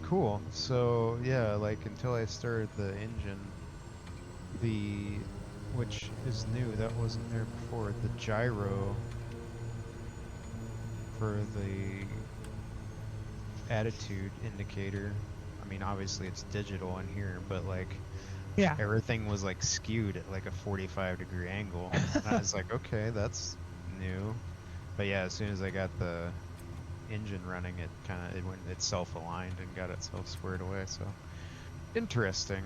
Cool. So yeah, like until I started the engine, which is new, that wasn't there before, the gyro for the attitude indicator. I mean, obviously it's digital in here, but like Yeah. everything was like skewed at like a 45-degree angle. And I was like, okay, that's new. But yeah, as soon as I got the engine running, it went itself aligned and got itself squared away. So interesting.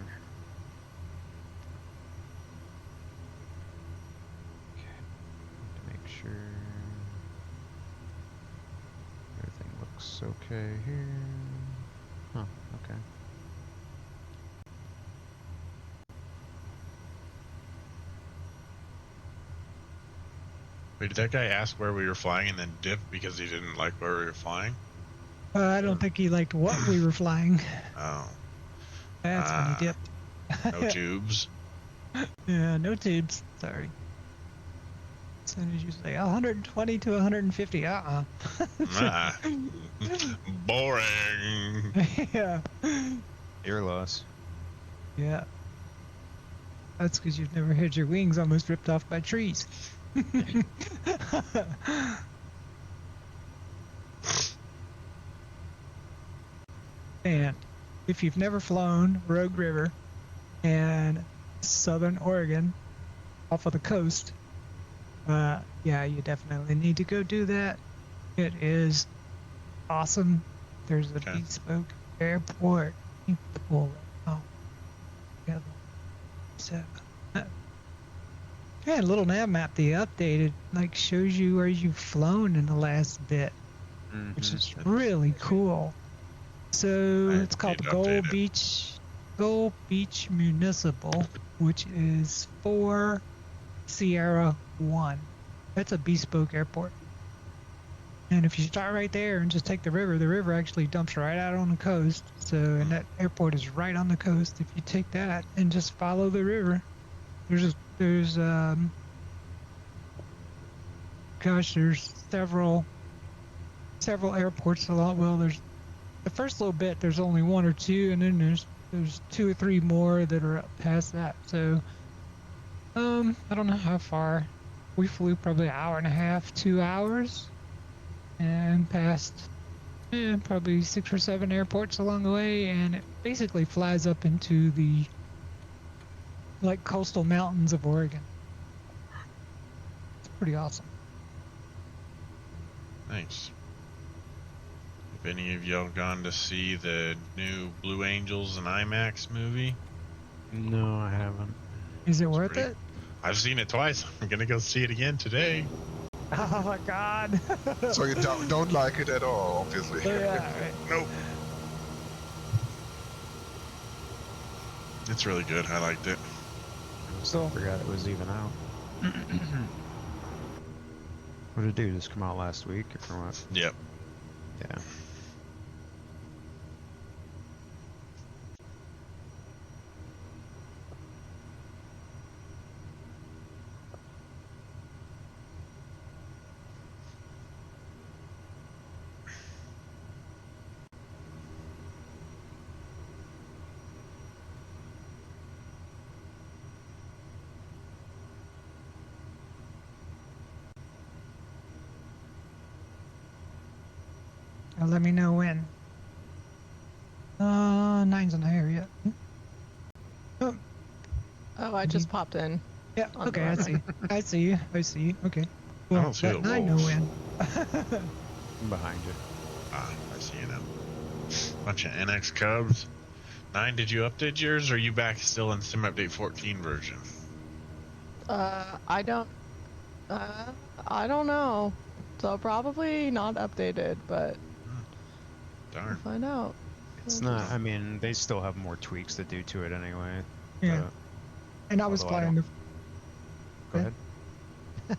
Okay, need to make sure everything looks okay here. Huh, okay. Wait, did that guy ask where we were flying and then dip because he didn't like where we were flying? I don't think he liked what we were flying. Oh. That's when he dipped. No tubes. Yeah, no tubes. Sorry. As soon as you say 120 to 150, Ah. Boring. Yeah. Ear loss. Yeah. That's because you've never had your wings almost ripped off by trees. And if you've never flown Rogue River and Southern Oregon off of the coast, yeah, you definitely need to go do that. It is awesome. There's a Okay. bespoke airport. You pull it all together. So, yeah, a little nav map they updated like shows you where you've flown in the last bit, which is really cool. So it's called Gold Beach Municipal, which is 4 Sierra 1. That's a bespoke airport. And if you start right there and just take the river actually dumps right out on the coast. So, and that airport is right on the coast. If you take that and just follow the river, there's several airports along. Well, there's the first little bit. There's only one or two, and then there's two or three more that are up past that. So, I don't know how far we flew. Probably an hour and a half, 2 hours, and passed probably 6 or 7 airports along the way, and it basically flies up into the like coastal mountains of Oregon. It's pretty awesome. Nice. Have any of y'all gone to see the new Blue Angels and IMAX movie? No, I haven't. Is it worth it? I've seen it twice. I'm gonna go see it again today. Oh my god! So you don't like it at all, obviously. Yeah, right. Nope. It's really good. I liked it. I forgot it was even out. What did it do? Just come out last week or what? Yep. Yeah. Let me know when. 9's in the area. Oh, I just popped in. Yeah. Okay, I see. I see you. Okay. Well, I don't see let the 9 know when. I'm behind you. Ah, I see you now. Bunch of NX Cubs. 9, did you update yours, or are you back still in Sim Update 14 version? I don't know. So probably not updated, but Darn. we'll find out. It's not. I mean, they still have more tweaks to do to it anyway. Yeah. And I was flying the. Go ahead. I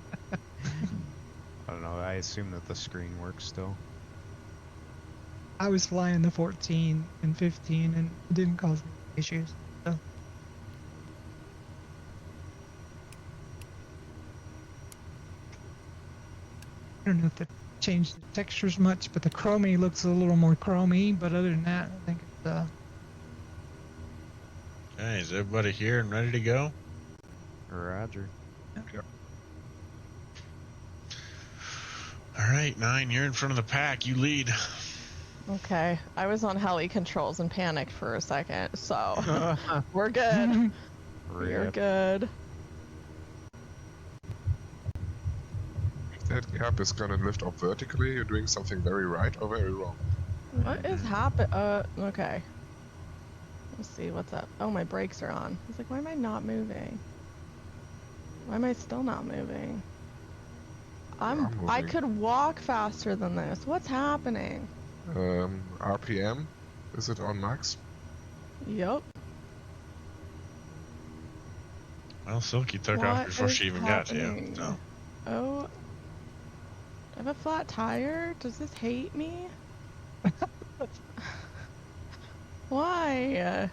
don't know. I assume that the screen works still. I was flying the 14 and 15, and it didn't cause any issues. So. I don't know if it changed the textures much, but the chromie looks a little more chromey. But other than that, I think it's So, Okay, is everybody here and ready to go? Roger. All right, 9, you're in front of the pack. You lead. Okay. I was on heli controls and panicked for a second, so we're good. We're Rip. good. If that cap is gonna lift up vertically, you're doing something very right or very wrong. What is happening? Okay. Let's see what's up. Oh, my brakes are on. I was like, why am I not moving? Why am I still not moving? I moving. could walk faster than this. What's happening? RPM, is it on max? Yup. Well, Silky took off What before is she even got to you. happening? So. Oh. I have a flat tire? Does this hate me? Why?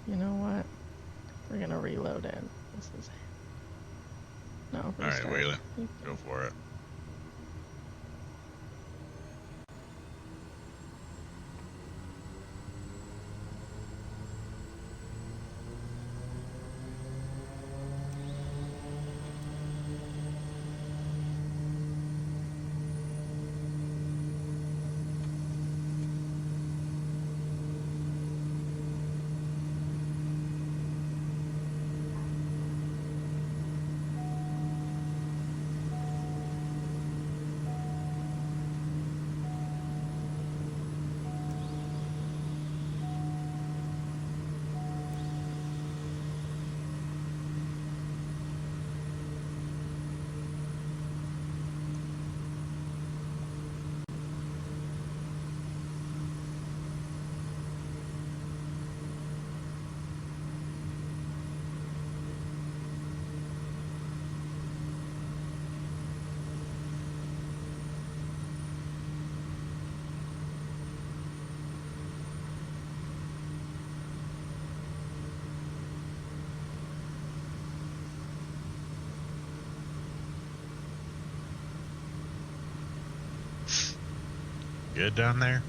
You know what? We're gonna reload in. This is... No, All right, restart. Waylon, go for it. Good down there?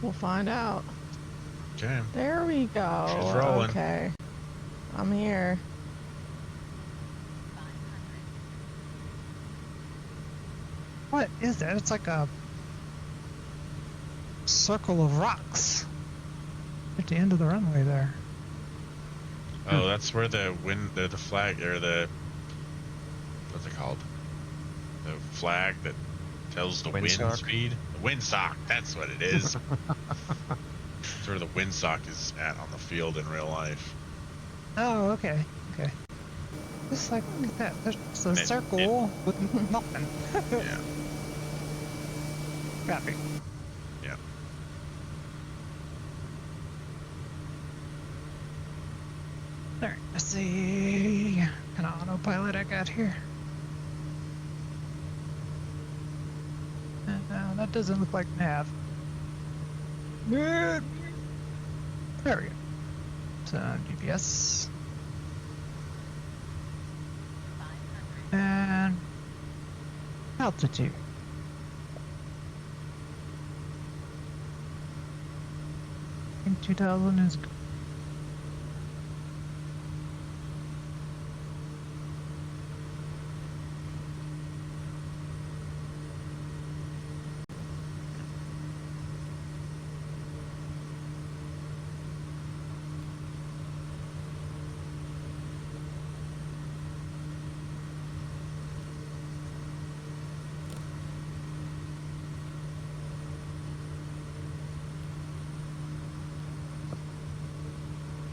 We'll find out. Okay. There we go. She's rolling. Okay. I'm here. what is that? It's like a circle of rocks at the end of the runway there. Oh, that's where the flag, or the, what's it called? The flag that tells the wind Windsock? speed. The windsock, that's what it is. That's where the windsock is at on the field in real life. Oh, okay. Okay. Just like, look at that. There's a circle with nothing. Yeah. Copy. Yeah. Alright, let's see. What kind of autopilot I got here? That doesn't look like nav. There we go. So, GPS. And altitude. I think 2000 is good.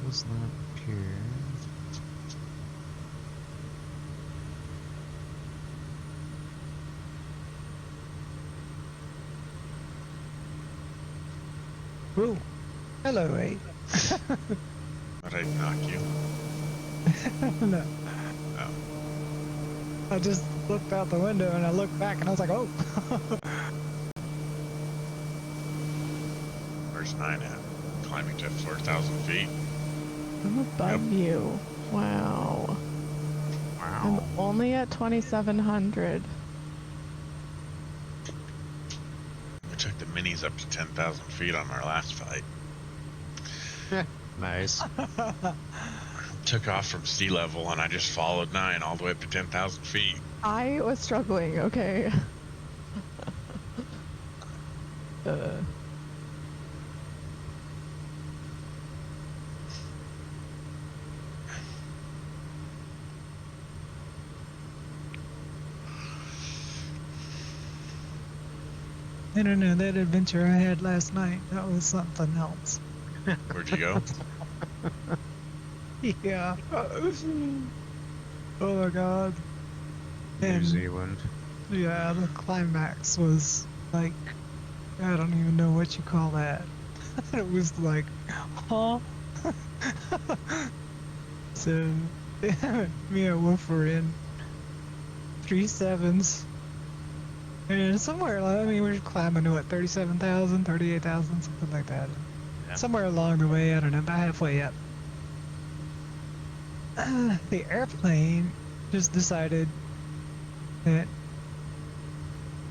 Does not appear. Ooh. Hello, 8. Thought I'd knock you. No. Oh. I just looked out the window and I looked back and I was like, oh. Where's 9 at? Climbing to 4,000 feet. I'm above you. Wow. Wow. I'm only at 2,700. We took the minis up to 10,000 feet on our last fight. Nice. Took off from sea level, and I just followed 9 all the way up to 10,000 feet. I was struggling, okay. I don't know, that adventure I had last night, that was something else. Where'd you go? Yeah. Oh my god. New And Zealand. yeah, the climax was like, I don't even know what you call that. It was like, huh? So, me and Wolf were in 3.7s. And somewhere, I mean, we were climbing to what, 37,000, 38,000, something like that. Yeah. Somewhere along the way, I don't know, about halfway up. The airplane just decided that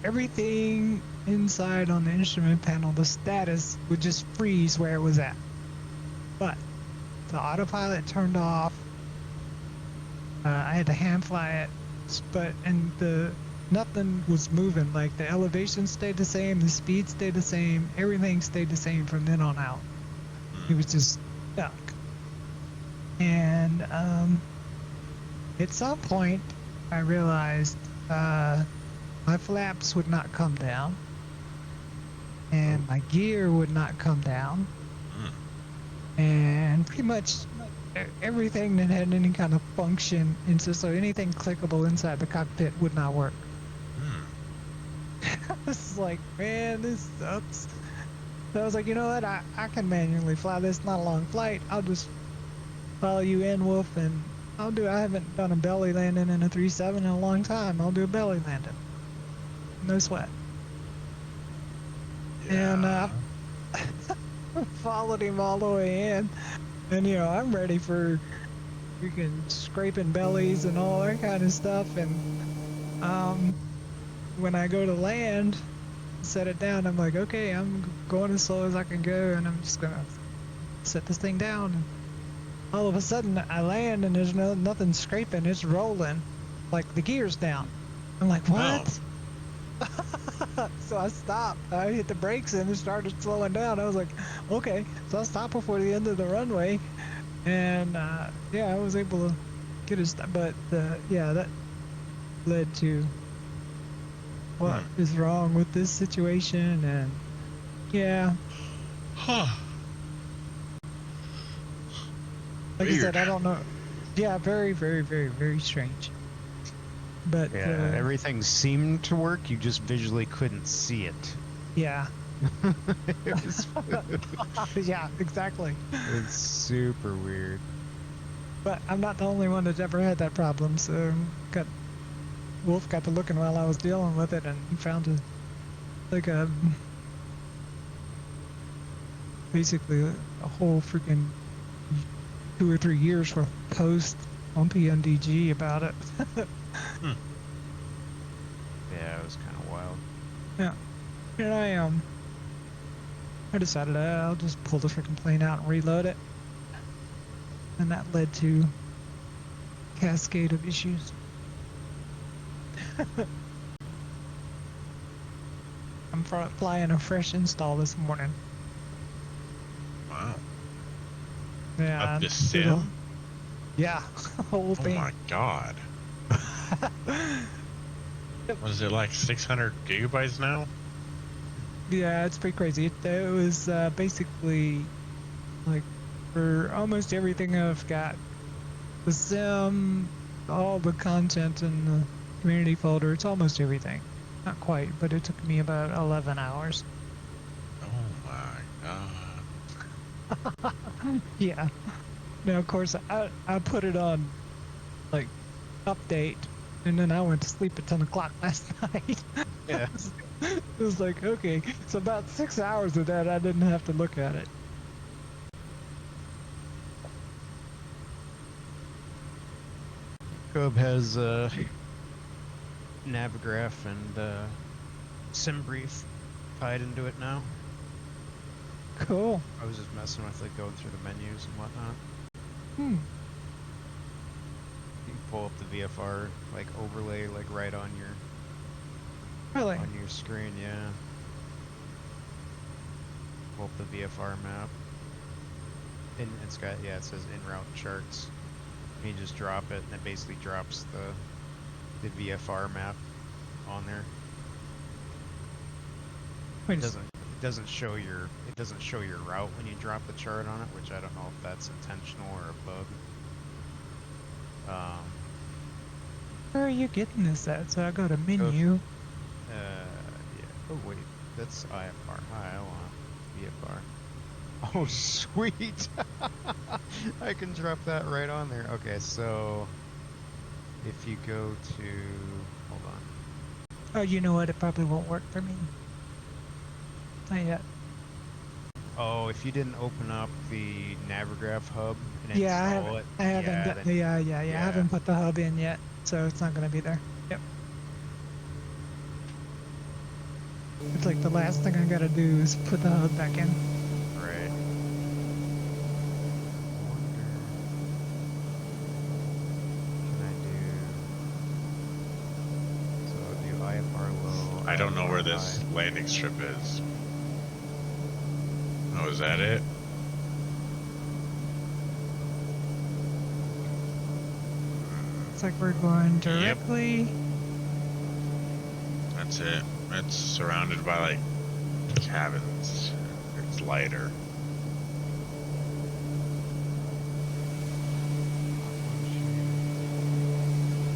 everything inside on the instrument panel, the status would just freeze where it was at. But the autopilot turned off. I had to hand fly it, and nothing was moving. Like the elevation stayed the same, the speed stayed the same, everything stayed the same from then on out. It was just stuck. And at some point, I realized my flaps would not come down, and my gear would not come down, and pretty much everything that had any kind of function, and so anything clickable inside the cockpit would not work. This is like, man, this sucks. So I was like, you know what? I can manually fly this. Not a long flight. I'll just follow you in, Wolf, and I haven't done a belly landing in a 3.7 in a long time. I'll do a belly landing. No sweat. Yeah. And followed him all the way in. And, you know, I'm ready for freaking scraping bellies and all that kind of stuff. And when I go to land, set it down, I'm like, okay, I'm going as slow as I can go, and I'm just going to set this thing down. And all of a sudden, I land, and there's nothing scraping. It's rolling, like the gear's down. I'm like, what? Oh. So I stopped. I hit the brakes, and it started slowing down. I was like, okay. So I stopped before the end of the runway, and yeah, I was able to get it. But yeah, that led to what is wrong with this situation, and yeah. Huh. Like Weird. I said, I don't know. Yeah, very, very, very, very strange. But Yeah, everything seemed to work. You just visually couldn't see it. yeah, It was, yeah, exactly. it's super weird. But I'm not the only one that's ever had that problem. So Wolf got to looking while I was dealing with it, and he found basically a whole freaking 2 or 3 years worth of post on PNDG about it. Yeah, it was kind of wild. Yeah. And I decided I'll just pull the freaking plane out and reload it. And that led to a cascade of issues. I'm flying a fresh install this morning. Wow. Yeah. Up to sim? Yeah, the whole Oh thing. my god. Was it like 600 gigabytes now? Yeah, it's pretty crazy. It was basically like for almost everything I've got. The sim, all the content in the community folder, it's almost everything. Not quite, but it took me about 11 hours. Oh my god. Yeah. Now, of course, I put it on, like, update, and then I went to sleep at 10 o'clock last night. Yeah. It was like, okay, so about 6 hours of that, I didn't have to look at it. Cobb has Navigraph and SimBrief tied into it now. Cool. I was just messing with like going through the menus and whatnot. Hmm. You can pull up the VFR like overlay like right on your Really? screen, yeah. Pull up the VFR map. And it's got, yeah, it says en route charts. And you just drop it and it basically drops the VFR map on there. Wait, It doesn't show your route when you drop the chart on it, which I don't know if that's intentional or a bug. where are you getting this at? So I go to menu. Yeah. Oh wait, that's IFR. Hi, I want VFR. Oh sweet! I can drop that right on there. Okay, so if you go to, hold on. Oh, you know what? It probably won't work for me. Not yet. Oh, if you didn't open up the Navigraph hub and Yeah, install it, I haven't. yeah, Got, then, yeah. I haven't put the hub in yet, so it's not gonna be there. Yep. It's like the last thing I gotta do is put the hub back in. right. Can I do? So I'll do IFR low. I don't know where IFR this high. landing strip is. Oh, is that it? It's like we're going directly. That's it. It's surrounded by like cabins. It's lighter.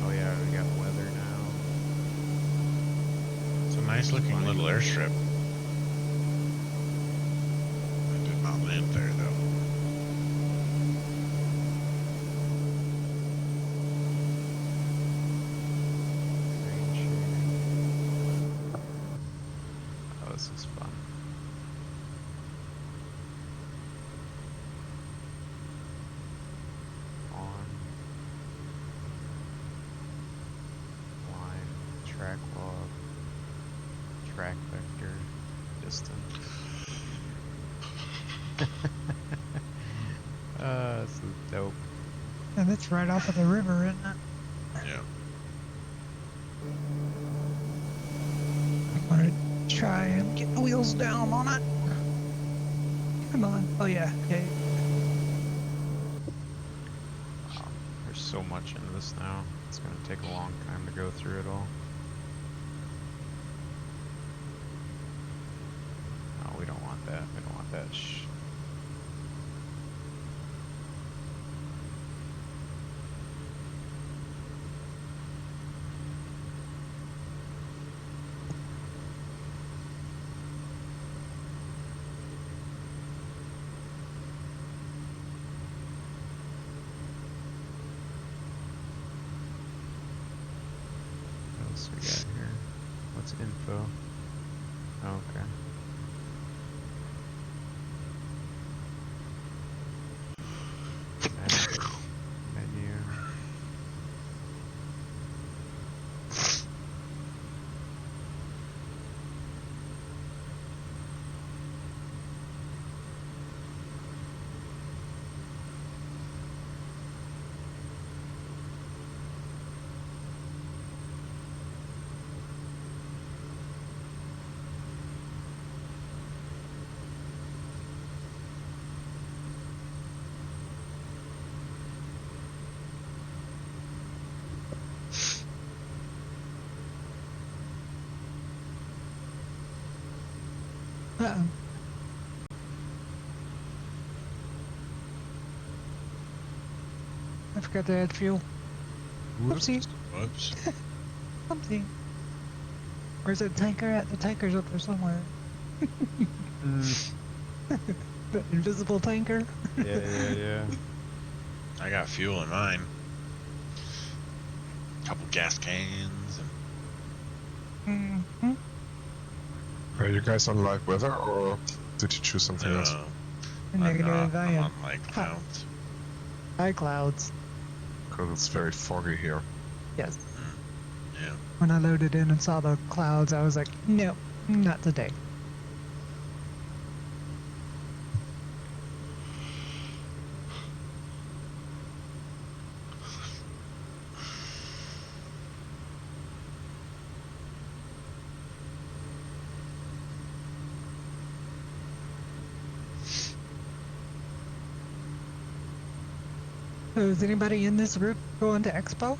Oh yeah, we got weather now. It's a nice looking Funny. little airstrip. I did not land there though. Rain shading. Oh, this is fun. On. Line. Track log. Track vector. Distance. This is dope. And it's right off of the river, isn't it? Yeah. I'm gonna try and get the wheels down on it. Come on. Oh yeah. Yeah. Wow, there's so much into this now. It's gonna take a long time to go through it all. No, we don't want that. We don't want that. Shh. What else we got here? What's info? Oh, okay. Menu. Uh-oh. I forgot to add fuel. Whoopsie. Whoops. Something. Where's that tanker at? The tanker's up there somewhere. The invisible tanker. Yeah. I got fuel in mine. Couple gas cans. And Mm-hmm. Are you guys on live weather or did you choose something else? Negative. I I'm am on like clouds. high clouds. Because it's very foggy here. Yes. Yeah. When I loaded in and saw the clouds, I was like, no, not today. So is anybody in this group going to Expo?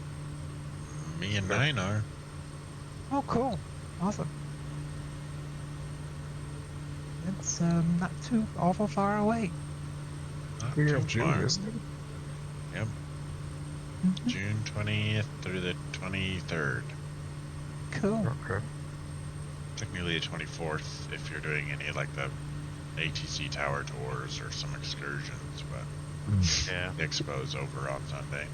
Me and Nine are. Oh, cool. Awesome. It's not too awful far away. Not Beginning too of June, far. isn't it? Yep. Mhm. June 20th through the 23rd. Cool. Okay. Technically the 24th if you're doing any like the ATC Tower tours or some excursions, but Yeah. the expo's over on Sunday.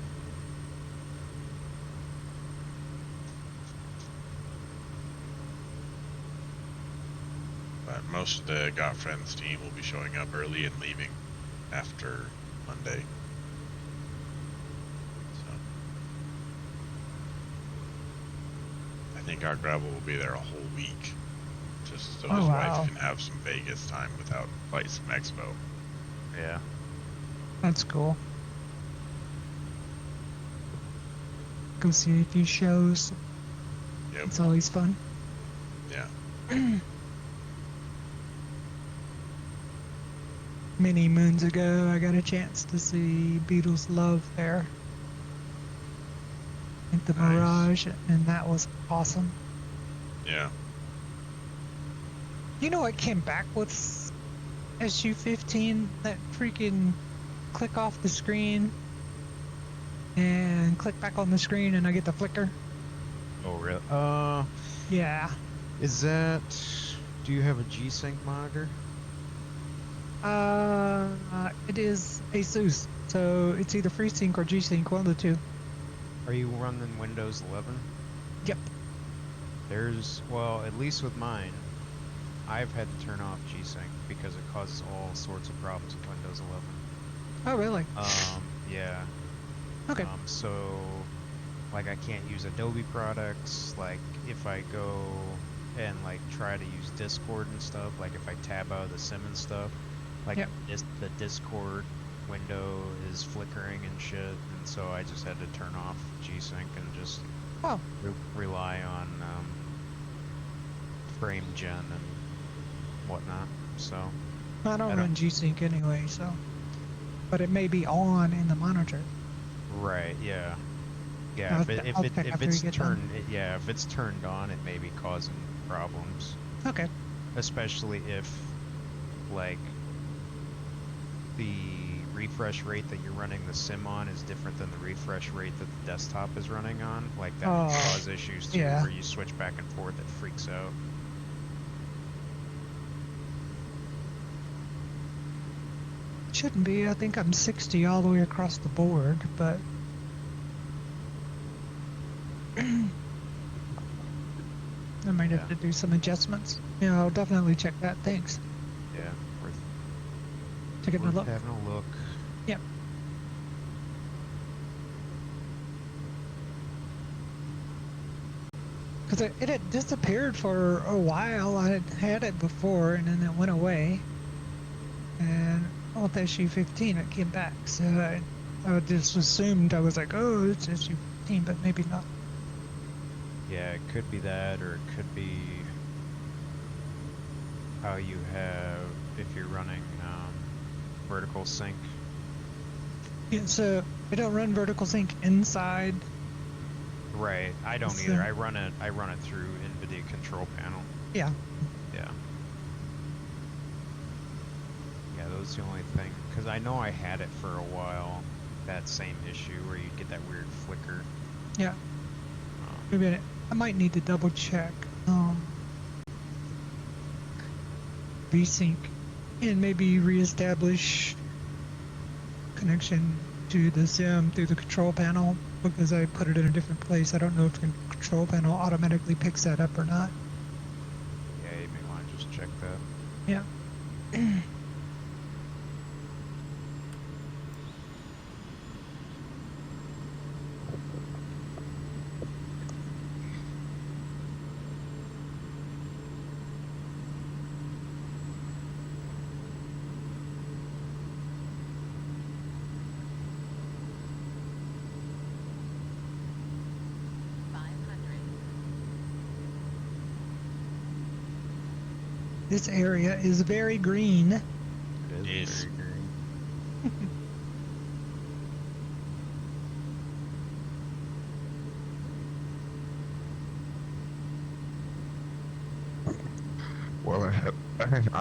But most of the Got Friends team will be showing up early and leaving after Monday. So I think our Gravel will be there a whole week, just so Oh, his wow. wife can have some Vegas time without flights from Expo. Yeah. That's cool. Go see a few shows. Yep. It's always fun. Yeah. Many moons ago, I got a chance to see Beatles Love there at the Nice. Mirage, and that was awesome. Yeah. You know what came back with SU-15? That freaking click off the screen and click back on the screen and I get the flicker. Oh, really? Yeah. Is that... Do you have a G-Sync monitor? It is ASUS, so it's either FreeSync or G-Sync, one of the two. Are you running Windows 11? Yep. There's... Well, at least with mine, I've had to turn off G-Sync because it causes all sorts of problems with Windows 11. Oh, really? Yeah. Okay. So, like, I can't use Adobe products. Like, if I go and like try to use Discord and stuff, like if I tab out of the sim and stuff, like Yep. the Discord window is flickering and shit, and so I just had to turn off G-Sync and just Oh. rely on frame gen and whatnot. So I don't I run G-Sync anyway, so. But it may be on in the monitor. right, yeah. Yeah, I'll if, it, I'll if, check it, if after we it's get done. turned, yeah, if it's turned on, it may be causing problems. Okay. Especially if, like, the refresh rate that you're running the sim on is different than the refresh rate that the desktop is running on. Like, that can Oh, cause issues too, yeah. where you switch back and forth, it freaks out. Shouldn't be. I think I'm 60 all the way across the board, but I might have Yeah. to do some adjustments. Yeah, I'll definitely check that. Thanks. Yeah, worth, Taking a worth look. having a look. Yep. Because it had disappeared for a while. I had it before, and then it went away. And with SU-15, it came back. So I just assumed, I was like, oh, it's SU-15, but maybe not. Yeah, it could be that, or it could be how you have, if you're running vertical sync. Yeah, so I don't run vertical sync inside. Right, I don't So- either. I run it through NVIDIA control panel. Yeah. Yeah. Yeah, that was the only thing. Because I know I had it for a while, that same issue where you get that weird flicker. Yeah. Maybe I might need to double check VSync and maybe reestablish connection to the sim through the control panel because I put it in a different place. I don't know if the control panel automatically picks that up or not. Yeah, you may want to just check that. Yeah. This area is very green. It is Yes. very green.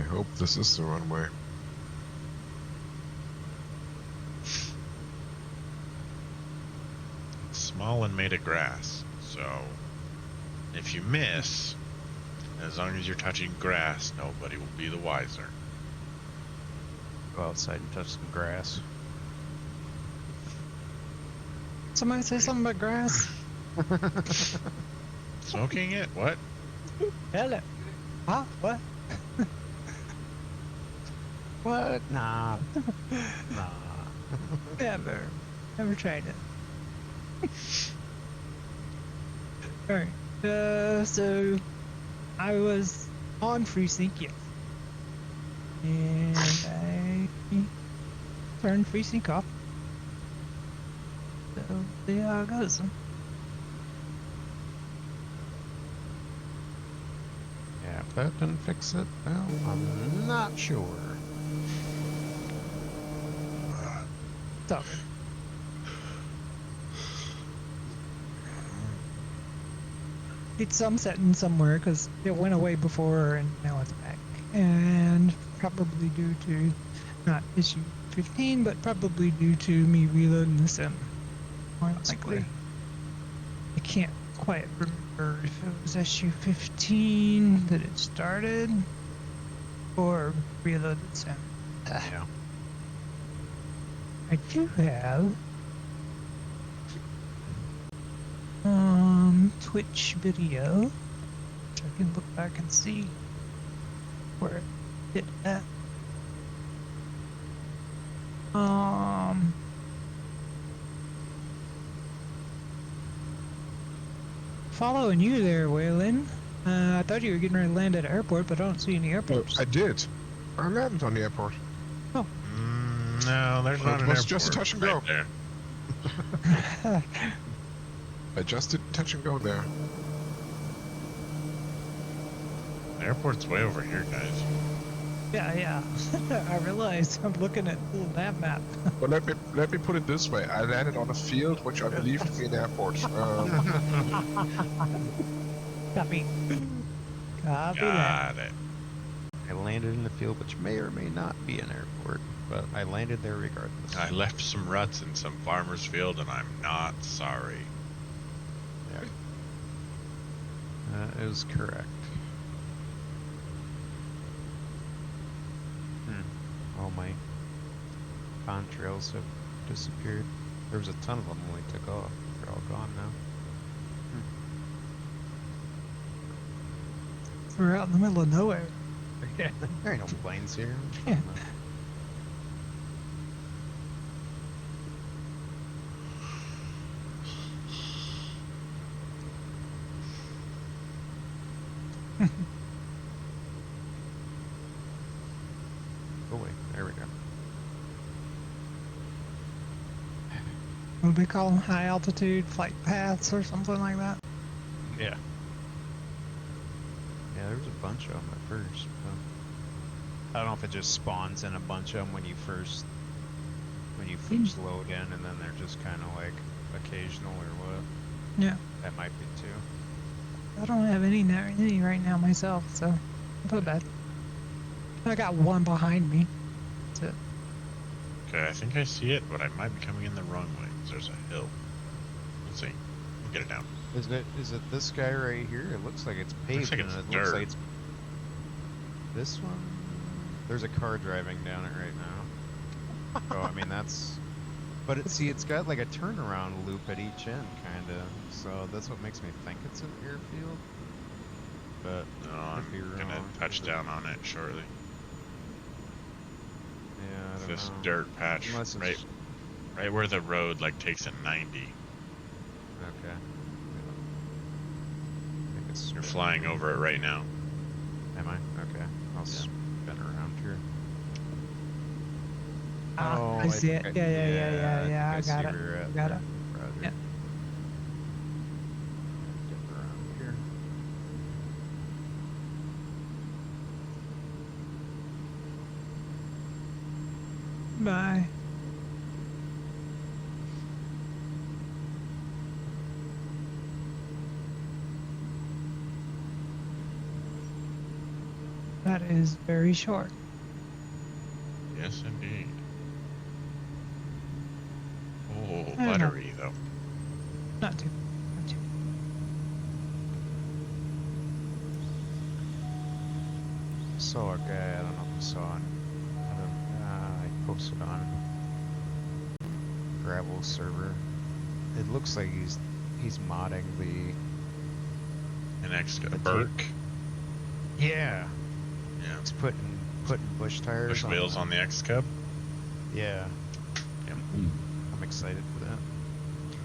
I hope this is the runway. It's small and made of grass, so if you miss, as long as you're touching grass, nobody will be the wiser. Go outside and touch some grass. Somebody say something about grass? Smoking it? What? Hello. Huh? What? What? Nah. Nah. Never. Never tried it. Alright. So I was on FreeSync, yes. And I turned FreeSync off. So there how it goes. Yeah, if that didn't fix it, well, I'm not sure. It's all good. It's sunsetting somewhere because it went away before and now it's back. And probably due to not issue 15, but probably due to me reloading the sim. More likely. I can't quite remember if it was issue 15 that it started or reloaded the sim. Yeah. I do have Twitch video, which I can look back and see where it at. Following you there, Waylon. I thought you were getting ready to land at an airport, but I don't see any Oh, airports. I did. I landed on the airport. Oh. No, there's not It an was airport just a touch and right go. there. I just did touch and go there. The airport's way over here, guys. yeah. I realize I'm looking at the little map. But let me put it this way: I landed on a field which I believe to be an airport. Copy. Copy that. Got it. I landed in the field, which may or may not be an airport, but I landed there regardless. I left some ruts in some farmer's field, and I'm not sorry. Yeah. That is correct. All my contrails have disappeared. There was a ton of them when we took off. They're all gone now. We're out in the middle of nowhere. Yeah. There ain't no planes here. Yeah. Oh wait, there we go. Would we call them high altitude flight paths or something like that? Yeah. Yeah, there was a bunch of them at first. But I don't know if it just spawns in a bunch of them when you first load in, and then they're just kind of like occasional or what. Yeah. That might be too. I don't have any right now myself, so not so bad. I got one behind me. That's it. Okay, I think I see it, but I might be coming in the wrong way. 'Cause there's a hill. Let's see. We'll get it down. Is it this guy right here? It looks like it's paved. like and it's it dirt. looks like it's this one. There's a car driving down it right now. Oh, I mean that's. But it's got like a turnaround loop at each end, kind of. So that's what makes me think it's an airfield. But No, I'm could be gonna wrong. touch down on it shortly. Yeah, I don't This know. dirt patch, Unless it's right where the road like takes it 90. okay. I think it's You're flying over it right now. Am I? Okay. I'll spin around here. Ah, Oh, I see think it. Yeah. I think got see it. where you're at Got there. it. Roger. Yeah. Dip around here. Bye. That is very short. Yes, indeed. Oh, don't know. buttery though. Not too. Not too. Saw a guy, I don't know if you saw it. I posted on Gravel server. It looks like he's modding the An The Burke. yeah. Yeah. He's putting bush tires Push wheels on the X Cub. Yeah. Yep. I'm excited for that.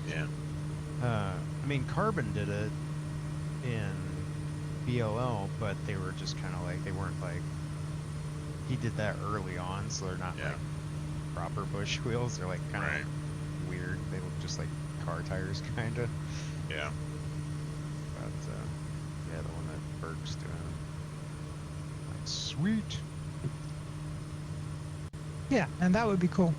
Yeah. I mean, Carbon did it in BLL, but they were just kind of like, they weren't like, he did that early on, so they're not Yeah. like proper bush wheels. They're like kind of Right. weird. They look just like car tires, kind of. Yeah. But yeah, the one that Burke's doing, like, sweet. Yeah, and that would be cool.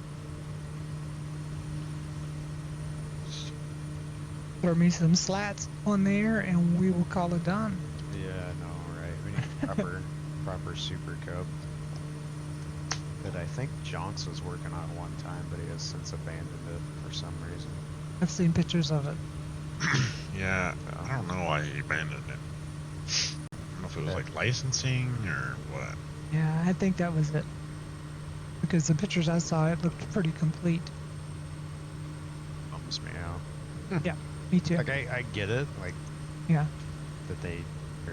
Throw me some slats on there, and we will call it done. Yeah, no, right. We need proper Super Cub. That I think Jonks was working on one time, but he has since abandoned it for some reason. I've seen pictures of it. Yeah. I don't know why he abandoned it. I don't know if it was like licensing or what. Yeah, I think that was it. Because the pictures I saw, it looked pretty complete. Bums me out. Yeah, me too. Like, I get it, like, Yeah. that they're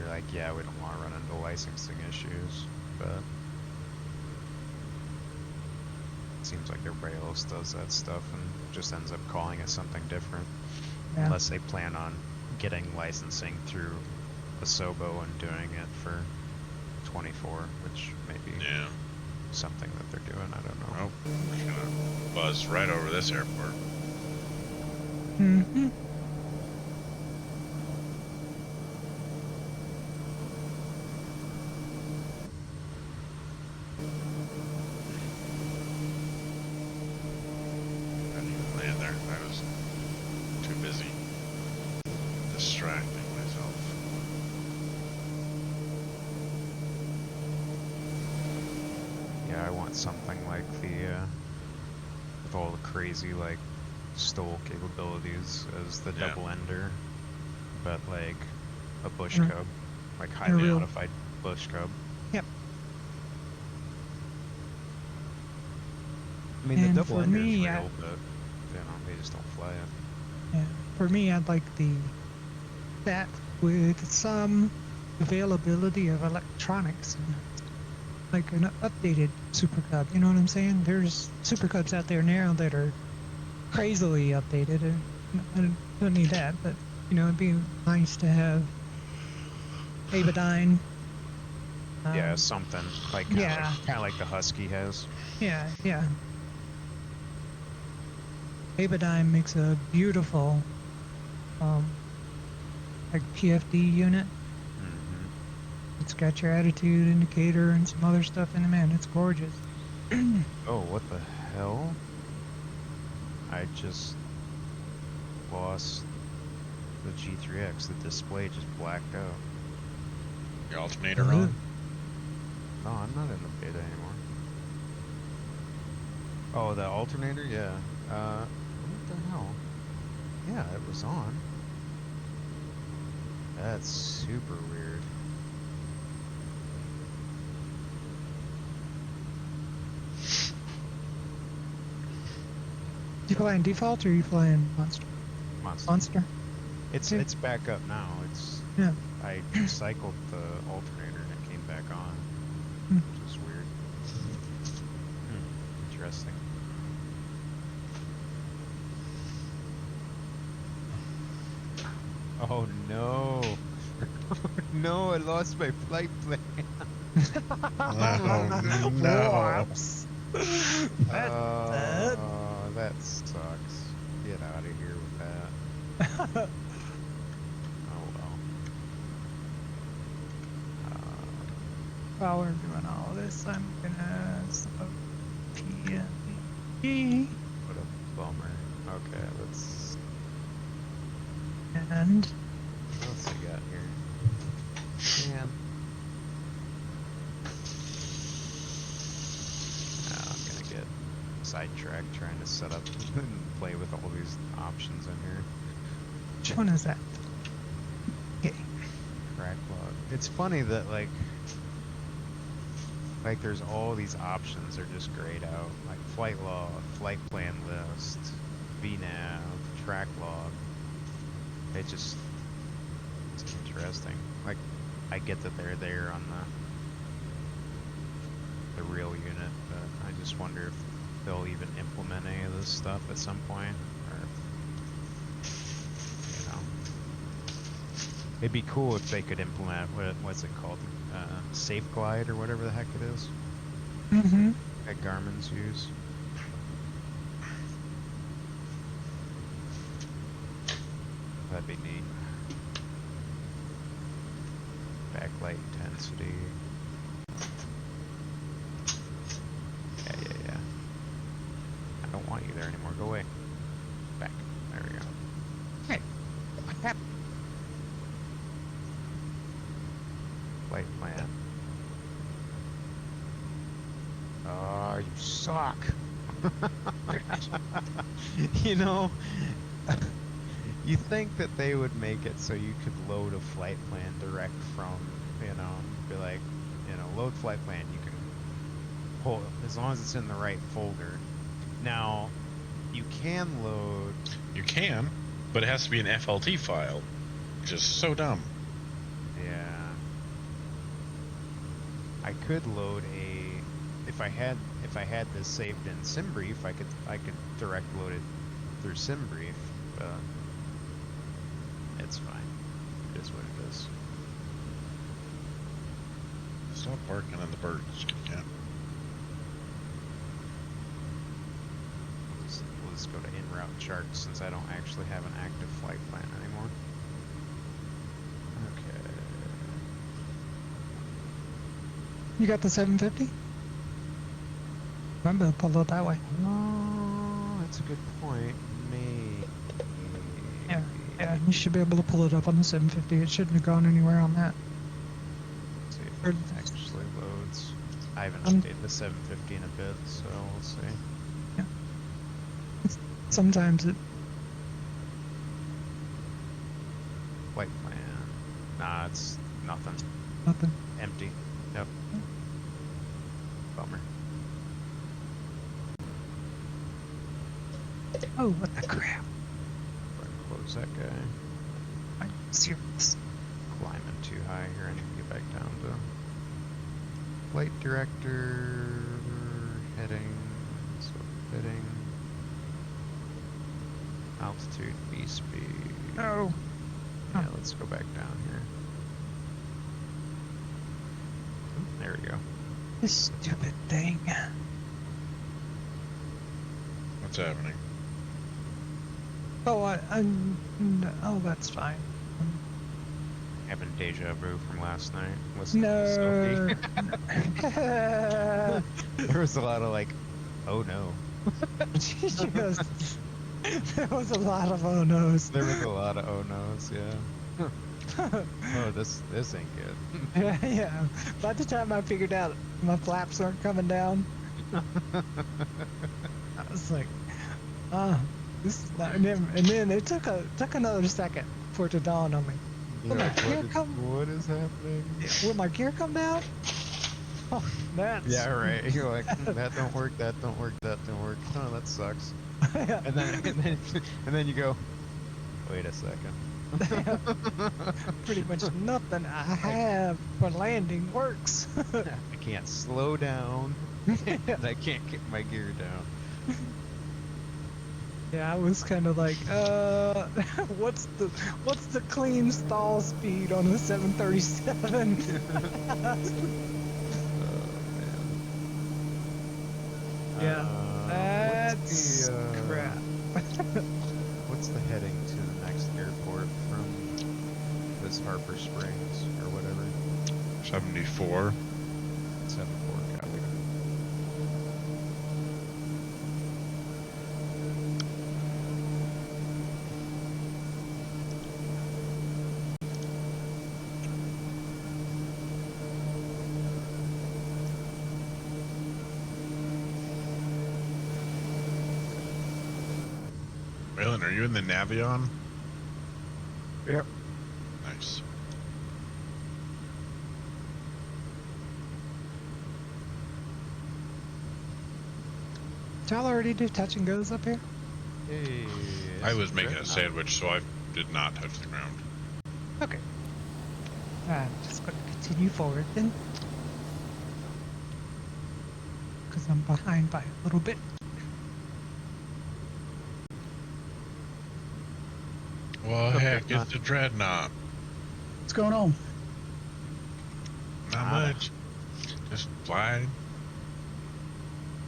like, yeah, we don't want to run into licensing issues, but it seems like everybody else does that stuff and just ends up calling it something different. Yeah. Unless they plan on getting licensing through Asobo and doing it for 24, which may be Yeah. something that they're doing, I don't know. Oh, we're gonna buzz right over this airport. Mm-hmm. I didn't even land there. I was too busy distracting myself. Yeah, I want something like the, with all the crazy, like, stole capabilities as the Yeah. double ender, but like a bush Mhm. cub, like highly real- modified bush cub. Yep. I mean, And the double for ender's me, real, but you know, they just don't fly it. Yeah. For me, I'd like that with some availability of electronics in it. Like an updated Super Cub, you know what I'm saying? There's Super Cubs out there now that are crazily updated, and I don't need that, but you know, it'd be nice to have Abadyne. Yeah, something like yeah. kind of like the Husky has. Yeah, yeah. Abadyne makes a beautiful, like PFD unit. Hmm. It's got your attitude indicator and some other stuff in it, man. It's gorgeous. Oh, what the hell? I just lost the G3X. The display just blacked out. Your alternator Ooh. on? No, I'm not in the beta anymore. Oh, the alternator? Yeah. What the hell? Yeah, it was on. That's super weird. You playing default or you playing monster? Monster? Yeah. It's back up now. It's Yeah. I cycled the alternator and it came back on. Hmm. Which is weird. Interesting. Oh no. No, I lost my flight plan. Oh, no. Whoops. Oh, that sucks. Get out of here with that. Oh well. While we're doing all this, I'm gonna stop PNG What a bummer. Okay, let's. and What else we got here? Man. sidetracked trying to set up and play with all these options in here. Which one is that? Okay. Track log. It's funny that like there's all these options are just grayed out, like flight log, flight plan list, VNav, track log. It's interesting. Like I get that they're there on the real unit, but I just wonder if they'll even implement any of this stuff at some point, or you know, it'd be cool if they could implement what's it called, Safe Glide or whatever the heck it is. Mm-hmm. That Garmin's use. That'd be neat. Backlight intensity. Yeah. I don't want you there anymore. Go away. Back. There we go. Hey, what happened? Flight plan. Oh, you suck. You know, you think that they would make it so you could load a flight plan direct from, you know, be like, you know, load flight plan. You can pull as long as it's in the right folder. Now, you can load. You can, but it has to be an FLT file, which is so dumb. Yeah. I could load a. If I had this saved in SimBrief, I could direct load it through SimBrief, but it's fine. It is what it is. Stop barking on the birds, yeah. We'll just go to in-route charts since I don't actually have an active flight plan anymore. Okay. You got the 750? Remember to pull it that way. Oh, that's a good point. Maybe. Yeah, you should be able to pull it up on the 750. It shouldn't have gone anywhere on that. Let's see if it actually loads. I haven't updated the 750 in a bit, so we'll see. Yeah. Sometimes it. Flight plan. Nah, it's nothing. Nothing. Empty. Yep. Bummer. Oh, what the crap! Go ahead and close that guy. I'm serious. Climbing too high here. I need to get back down to flight director heading. So heading. Altitude, V speed. Oh. Yeah, let's go back down here. There we go. This stupid thing. What's happening? Oh, oh, that's fine. Having deja vu from last night. Listening No. to Sophie. There was a lot of like, oh no. There was a lot of oh no's. There was a lot of oh no's, yeah. Oh, this ain't good. Yeah. By the time I figured out my flaps aren't coming down, I was like, this is not. And then it took another second for it to dawn on me. You're Will my like, gear come? what is happening? Will my gear come down? Oh, that's. Yeah, right. You're like, that don't work, that don't work, that don't work. Oh, that sucks. And then you go, wait a second. Pretty much nothing I have for landing works. I can't slow down. And I can't kick my gear down. Yeah, I was kind of like, what's the clean stall speed on a 737? Yeah, that's crap. What's the heading to the next airport from this Harper Springs or whatever? 74. 74, copy. Are you in the Navion? Yep. Nice. Did y'all already do touch and goes up here? Hey, I was making a Dreadnought. sandwich, so I did not touch the ground. Okay. I'm just going to continue forward then. Because I'm behind by a little bit. Well, What's up, heck, Dreadnought? it's the Dreadnought. What's going on? Not Nada. much. Just flying.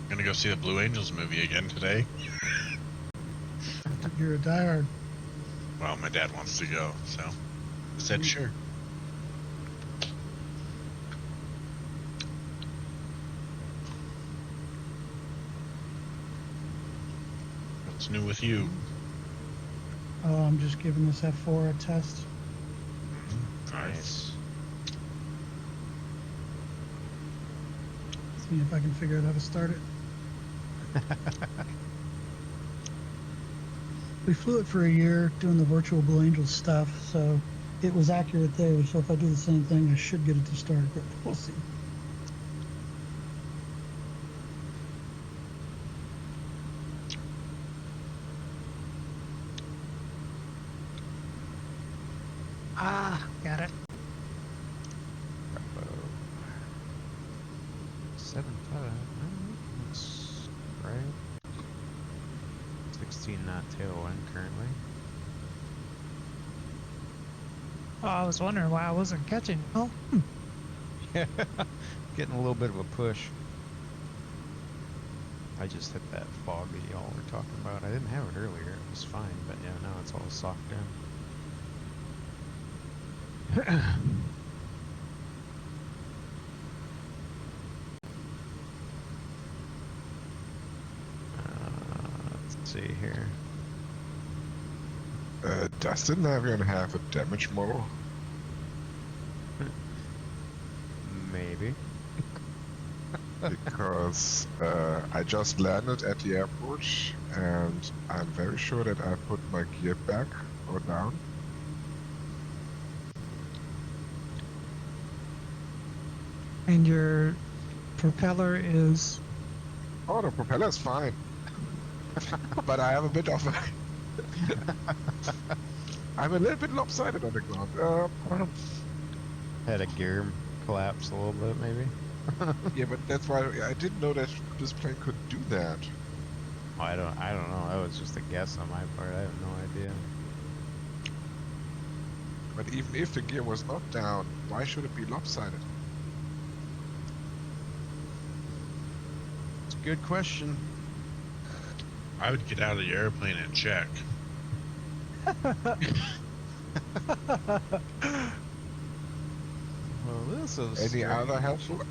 Gonna go see the Blue Angels movie again today. You're a diehard. Well, my dad wants to go, so I said sure. What's new with you? Oh, I'm just giving this F4 a test. Nice. See if I can figure out how to start it. We flew it for a year doing the virtual Blue Angels stuff, so it was accurate there. So if I do the same thing, I should get it to start, but we'll see. Ah, got it. Bravo. 7.5. Looks right. 16 knot tailwind currently. Oh, I was wondering why I wasn't catching. Oh, Yeah, getting a little bit of a push. I just hit that fog that y'all were talking about. I didn't have it earlier. It was fine, but yeah, now it's all socked in. Let's see here. Does the Navion have a damage model? Maybe. Because I just landed at the airport and I'm very sure that I put my gear back or down. and your propeller is. Oh, the propeller's fine. But I have a bit of a... I'm a little bit lopsided on the ground. Had a gear collapse a little bit, maybe. Yeah, but that's why I didn't know that this plane could do that. I don't know. That was just a guess on my part. I have no idea. But even if the gear was not down, why should it be lopsided? It's a good question. I would get out of the airplane and check. Well, this is Any other helpful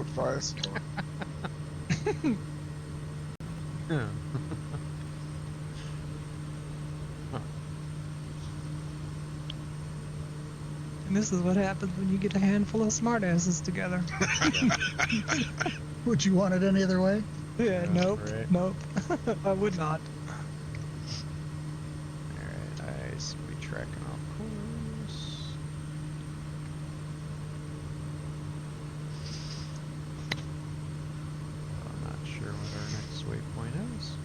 advice? Or- Yeah. And this is what happens when you get a handful of smartasses together. Would you want it any other way? Yeah, That's nope, right. nope. I would not. Alright, I seem to be tracking off course. I'm not sure what our next waypoint is.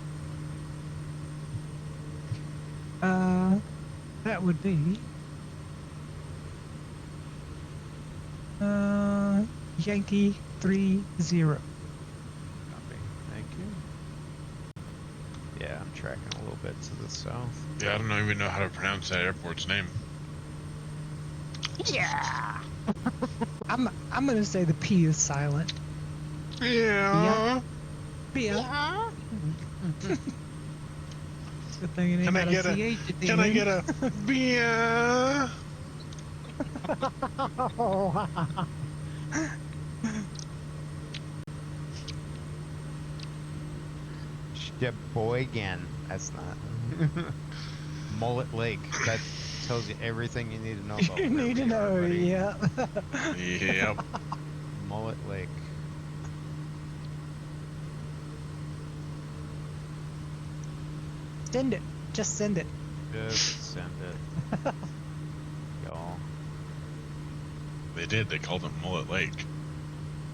That would be. Yankee 30. Copy. Thank you. Yeah, I'm tracking a little bit to the south. Yeah, I don't even know how to pronounce that airport's name. Yeah. I'm gonna say the P is silent. Yeah. Yeah. Good thing it ain't Can I got get a a- CH at the Can I end. get a beer? Sheboygan. That's not. Mullet Lake. That tells you everything you need to know about You where need to we are, know, buddy. yeah. Yep. Mullet Lake. Send it. Just send it. Just send it. Y'all. They did. They called it Mullet Lake.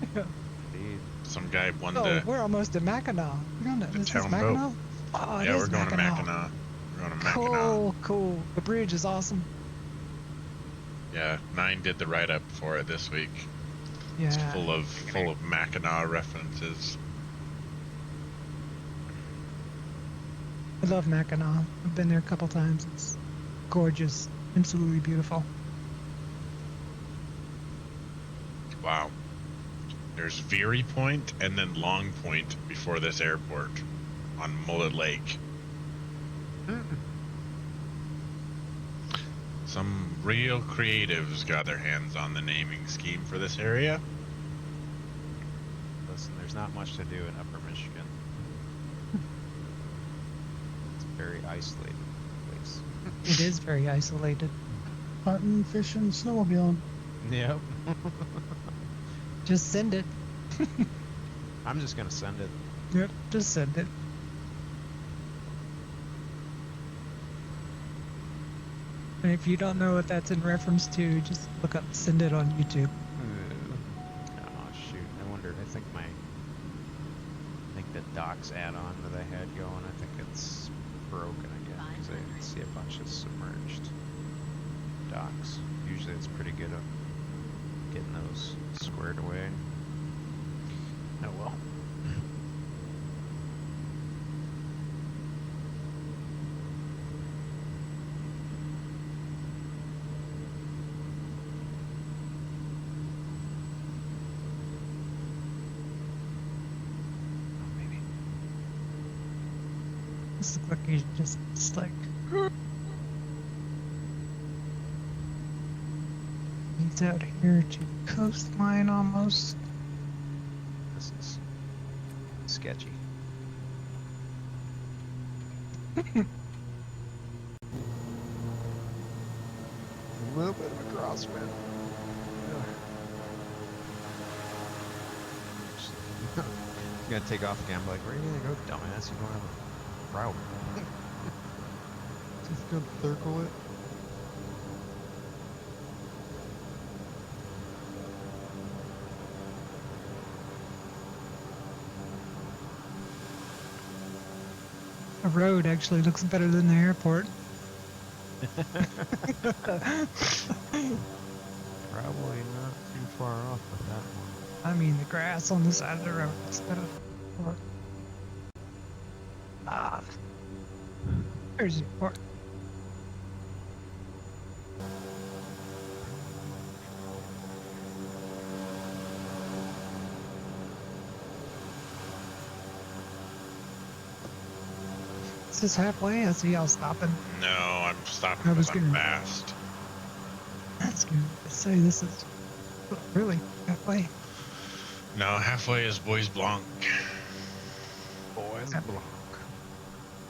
Indeed. Some guy won Oh, the we're almost at Mackinac. We're going to, the is this town boat. Mackinac? Oh, it yeah, is we're going to Mackinac. Mackinac. We're going to Mackinac. Cool, cool. The bridge is awesome. Yeah, 9 did the write-up for it this week. Yeah. It's full of Mackinac references. I love Mackinac. I've been there a couple times. It's gorgeous. Absolutely beautiful. Wow. There's Veery Point and then Long Point before this airport on Mullet Lake. Some real creatives got their hands on the naming scheme for this area. Listen, there's not much to do in Upper Michigan. It's a very isolated place. It is very isolated. Hunting, fishing, snowmobiling. Yep. Just send it. I'm just gonna send it. Yep, just send it. And if you don't know what that's in reference to, just look up Send It on YouTube. Oh shoot! I wonder. I think the docks add-on that I had going. I think it's broken again because I see a bunch of submerged docks. Usually, it's pretty good at getting those squared away. Oh well. This looks like he's just slick. He's out here to the coastline almost. This is sketchy. A little bit of a crosswind. I'm gonna take off again. I'm like, where are you gonna go, dumbass? You don't have a route. Just gonna circle it. The road actually looks better than the airport. Probably not too far off with that one. I mean, the grass on the side of the road looks better than the airport. Ah. There's the airport. Is this halfway? I see y'all stopping. No, I'm stopping I was because I'm gonna- fast. That's good. Say this is really halfway. No, halfway is Bois Blanc. Boys Yep. Blanc.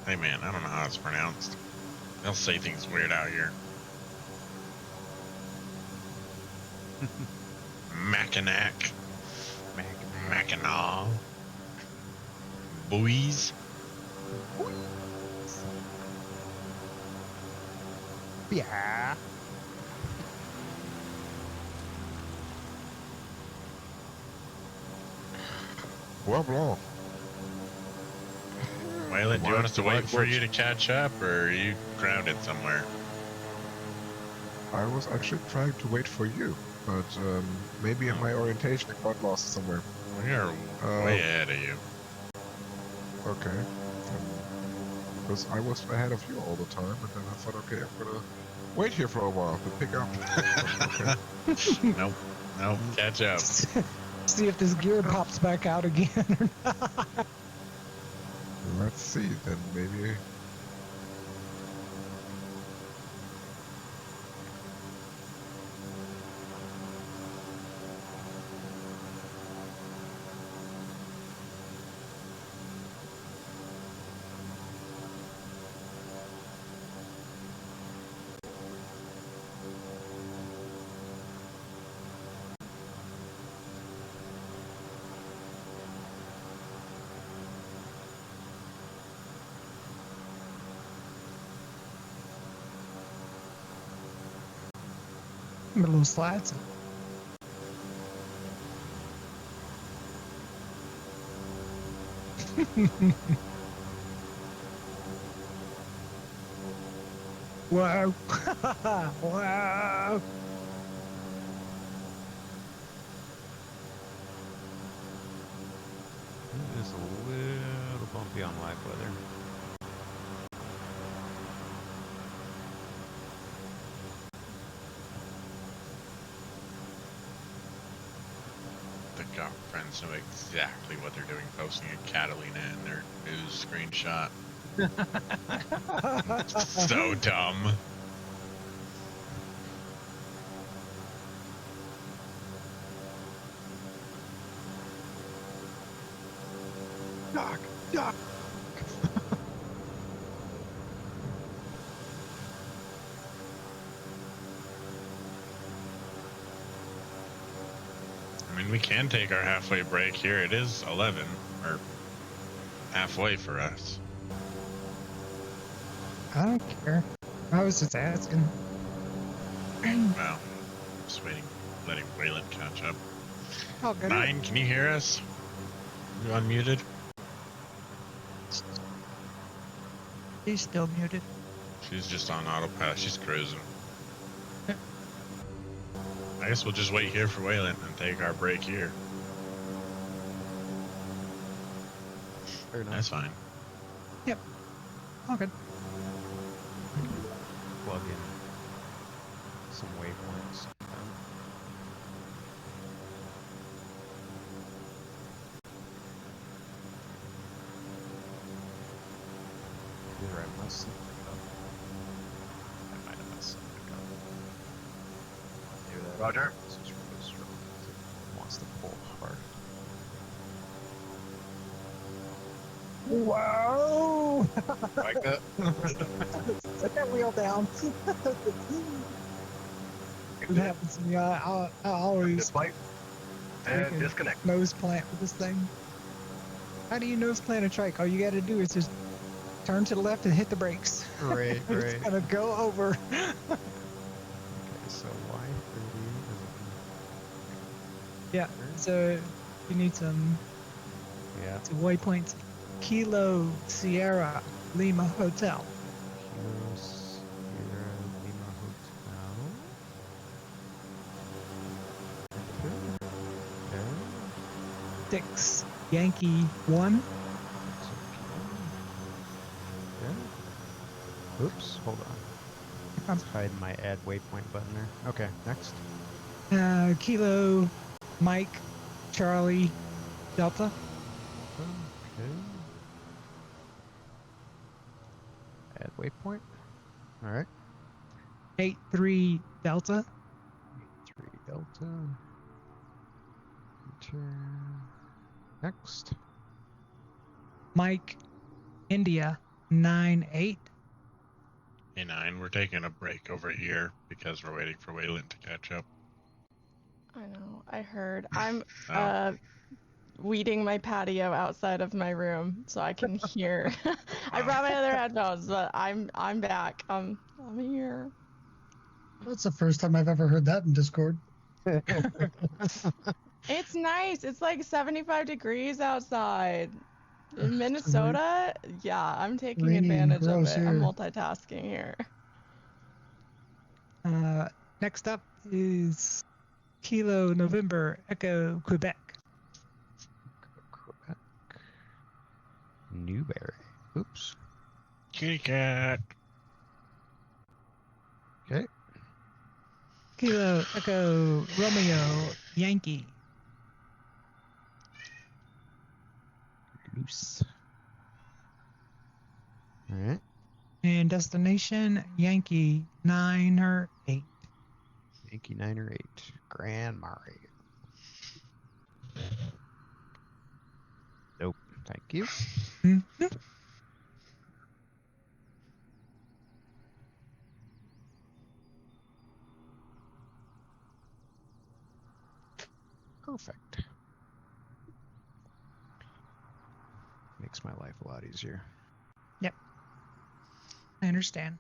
Hey man, I don't know how it's pronounced. They'll say things weird out here. Mackinac. Mackinac. Boys. Yeah. Well, blanc. Waylon, do you want us to Why- wait for you to catch up, or are you grounded somewhere? I was actually trying to wait for you, but maybe in my orientation I got lost somewhere. We are way ahead of you. Okay. Because I was ahead of you all the time, and then I thought, okay, I'm gonna wait here for a while to pick up. Okay. Nope, catch up. See if this gear pops back out again or not. Let's see, then maybe. A little slides. Wow. Wow. It is a little bumpy on live weather. The girlfriends know exactly what they're doing, posting a Catalina in their news screenshot. So dumb. Doc, Doc. I mean, we can take our halfway break here. It is 11, or halfway for us. I don't care. I was just asking. Wow. Just waiting, letting Waylon catch up. Oh, good. 9, can you hear us? You unmuted? He's still muted. She's just on autopilot. She's cruising. I guess we'll just wait here for Waylon and take our break here. Fair enough. That's fine. Oh, good. Plug in some waypoints. Either I must sync it up. I might have messed something up. Hear that? Roger. This is really strong. It wants to pull hard. Whoa! Like that? Set that wheel down. What happens to me? I always Display. Freaking- And disconnect. nose plant with this thing. How do you nose plant a trike? All you got to do is just turn to the left and hit the brakes. Right, It's right. gonna go over. Okay, so Y30 Yeah. So you need some Yeah. waypoints. Kilo Sierra Lima Hotel. Kilo Sierra Lima Hotel. Okay. 6 Yankee 1. Okay. Oops, hold on. Let's hide my add waypoint button there. Okay, next. Kilo Mike Charlie Delta. Okay. Add waypoint. Alright. 83 Delta. 3 Delta. Enter. Next. Mike India 98. Hey, 9, we're taking a break over here because we're waiting for Waylon to catch up. I know. I heard. I'm Oh. weeding my patio outside of my room so I can hear. I brought my other headphones, but I'm back. I'm here. That's the first time I've ever heard that in Discord. It's nice. It's like 75 degrees outside. In Minnesota, yeah, I'm taking rainy and advantage of gross it. I'm here. multitasking here. Next up is Kilo November Echo Quebec. Quebec. Newberry. Oops. Kitty cat. Okay. Kilo Echo Romeo Yankee. Loose. Alright. And destination Yankee 9 or 8. Yankee 9 or 8. Grand Mario. Nope. Thank you. Mhm. Perfect. Makes my life a lot easier. I understand.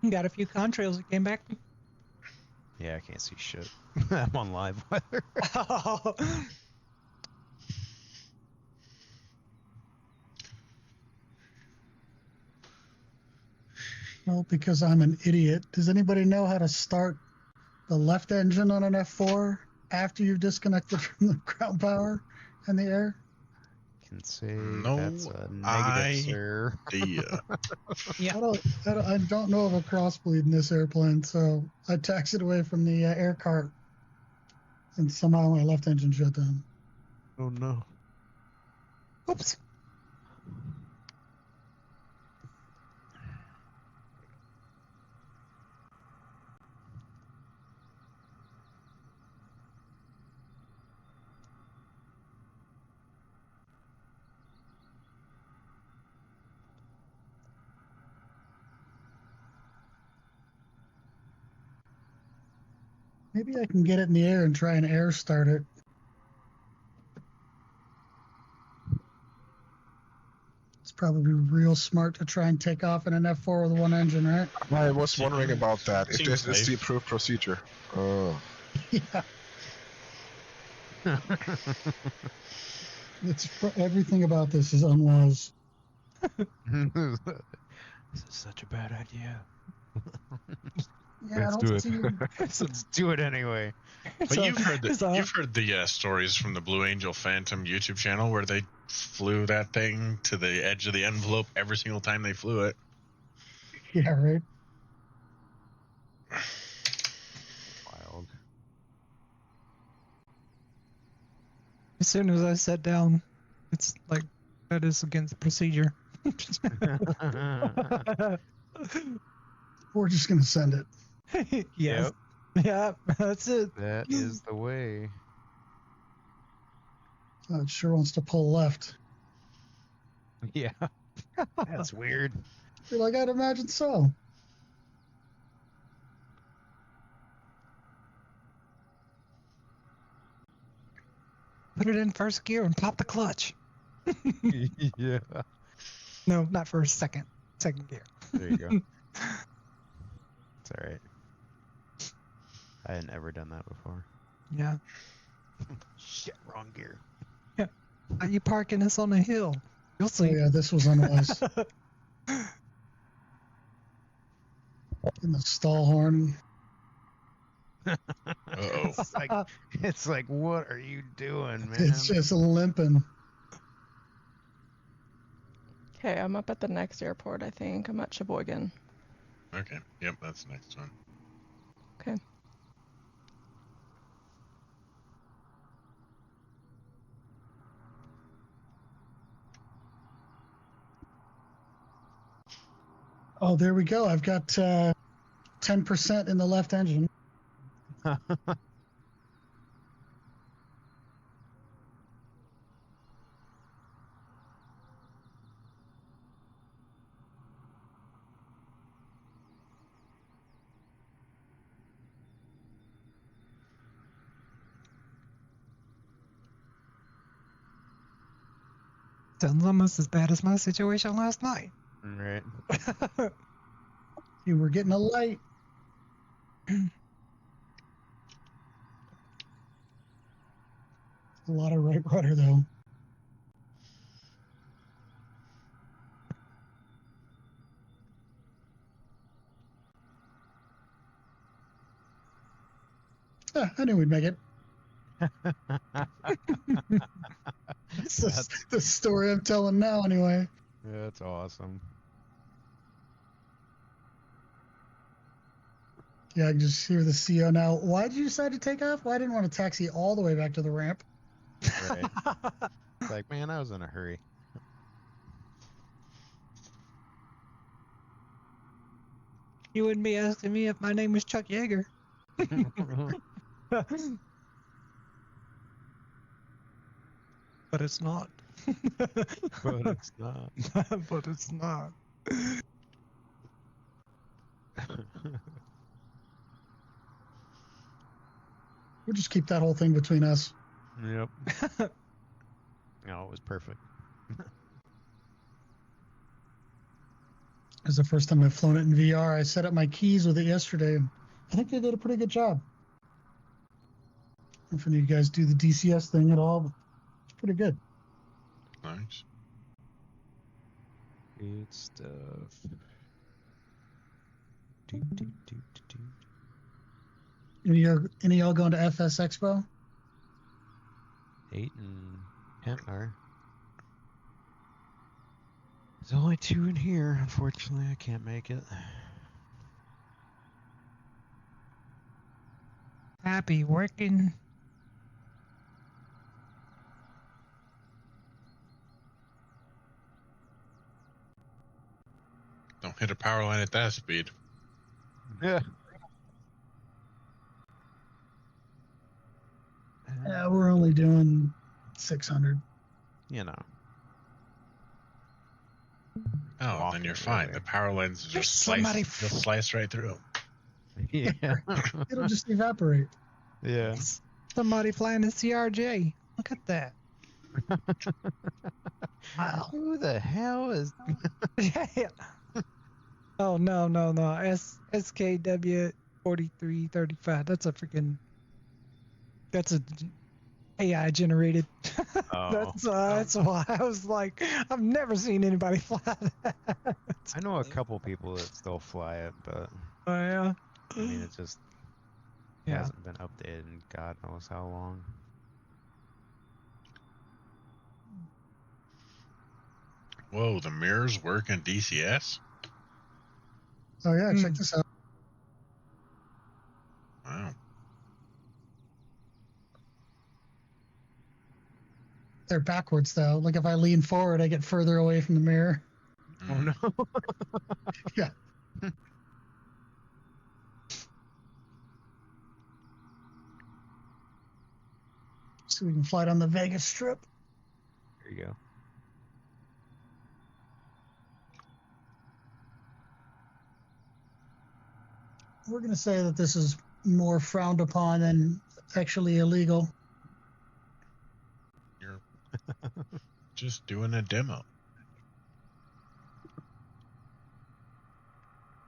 Got a few contrails that came back. Yeah, I can't see shit. I'm on live weather. Well, because I'm an idiot. Does anybody know how to start the left engine on an F4 after you've disconnected from the ground power and the air? Can say No that's a negative, sir. idea. Yeah. I don't know of a crossbleed in this airplane, so I taxied away from the air cart, and somehow my left engine shut down. Oh no. Oops. Maybe I can get it in the air and try and air start it. It's probably real smart to try and take off in an F4 with one engine, right? I was wondering about that. If Seems this is the safe. approved procedure. Oh. Yeah. Everything about this is unwise. This is such a bad idea. Yeah, Let's I do don't it. see. Let's do it anyway. But you've heard the stories from the Blue Angel Phantom YouTube channel where they flew that thing to the edge of the envelope every single time they flew it. Yeah, right. Wild. As soon as I sat down, it's like that is against procedure. We're just gonna send it. Yes. Yeah, that's it. That is the way. It sure wants to pull left. Yeah. That's weird. You're like, I'd imagine so. Put it in first gear and pop the clutch. Yeah. No, not first, second. Second gear. There you go. It's alright. I had never done that before. Yeah. Shit, wrong gear. Are you parking us on a hill? You'll Oh see. yeah, this was unwise. In the stall horn. Uh-oh. It's like, what are you doing, man? It's just limping. Okay, I'm up at the next airport, I think. I'm at Sheboygan. Okay. Yep, that's the next one. Okay. Oh, there we go. I've got 10% in the left engine. Sounds almost as bad as my situation last night. Right. You were getting a light. A lot of right rudder though. I knew we'd make it. It's the story I'm telling now, anyway. That's awesome. Yeah, I can just hear the CO now. Why did you decide to take off? Well, I didn't want to taxi all the way back to the ramp. Right. It's like, man, I was in a hurry. You wouldn't be asking me if my name was Chuck Yeager. But it's not. But it's not. But it's not. We'll just keep that whole thing between us. Yep. No, it was perfect. It's the first time I've flown it in VR. I set up my keys with it yesterday. I think they did a pretty good job. I don't know if any of you guys do the DCS thing at all, but it's pretty good. Nice. Good stuff. Any of y'all going to FS Expo? 8 and 10 are. There's only 2 in here. Unfortunately, I can't make it. Happy working. Don't hit a power line at that speed. Yeah. Yeah, we're only doing 600. You know. Oh, then you're fine. The power lines just slice right through. Yeah. It'll just evaporate. Yeah. Somebody flying a CRJ. Look at that. Wow. Who the hell is? Yeah. Oh no. SKW 4335. That's a AI generated. Oh. That's why I was like, I've never seen anybody fly that. I know a couple people that still fly it, but Oh yeah. I mean it just Yeah. hasn't been updated in God knows how long. Whoa, the mirrors work in DCS? Oh yeah, check this out. Wow. They're backwards though. Like if I lean forward, I get further away from the mirror. Oh no. Yeah. So we can fly down the Vegas Strip. There you go. We're going to say that this is more frowned upon than actually illegal. You're just doing a demo.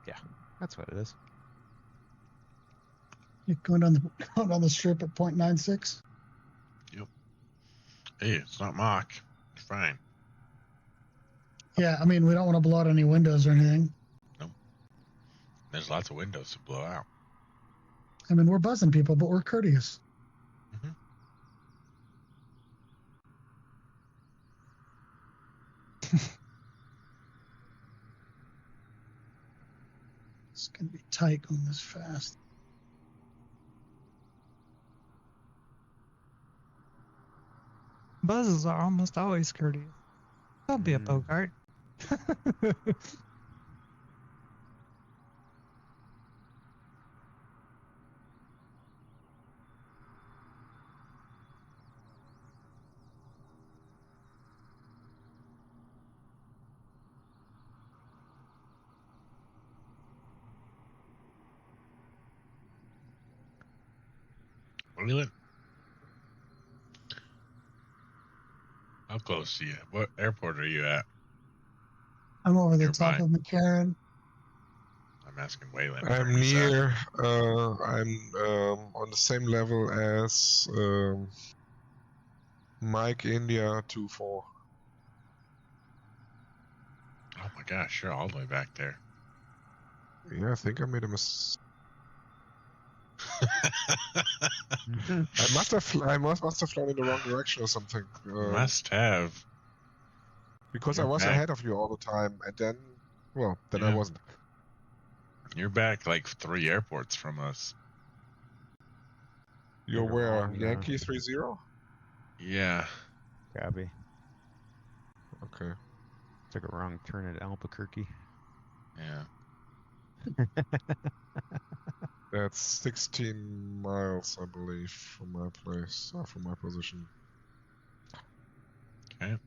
Yeah, that's what it is. You're going down the strip at 0.96. Yep. Hey, it's not Mach. It's fine. Yeah, I mean, we don't want to blow out any windows or anything. Nope. There's lots of windows to blow out. I mean, we're buzzing people, but we're courteous. Mm-hmm. It's going to be tight going this fast. Buzzes are almost always courteous. Don't be a Bogart. Really? How close to you? What airport are you at? I'm over the Nearby. top of McCarran. I'm asking Waylon. I'm near. I'm on the same level as Mike India 24. Oh my gosh, you're all the way back there. Yeah, I think I made a mistake. I must have flown in the wrong direction or something. Must have. Because You're I was back. ahead of you all the time, and then, well, then I Yeah. wasn't. You're back like 3 airports from us. You're You're where? wrong, Yankee 30? Yeah. Copy. Okay. Took a wrong turn at Albuquerque. Yeah. That's 16 miles, I believe, from my place, from my position. Okay.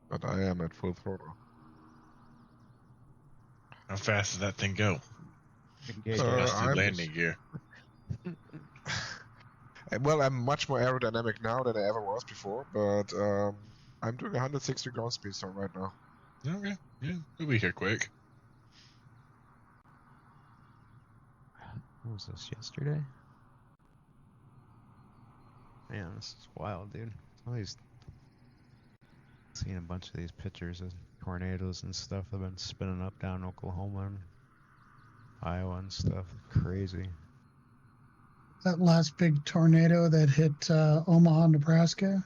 But I am at full throttle. How fast does that thing go? Engage. Must do I'm landing gear. Well, I'm much more aerodynamic now than I ever was before, but I'm doing 160 ground speed zone right now. Okay. Yeah, we'll be here quick. What was this, yesterday? Man, this is wild, dude. Always seeing a bunch of these pictures of tornadoes and stuff that have been spinning up down Oklahoma and Iowa and stuff. Crazy. That last big tornado that hit Omaha, Nebraska,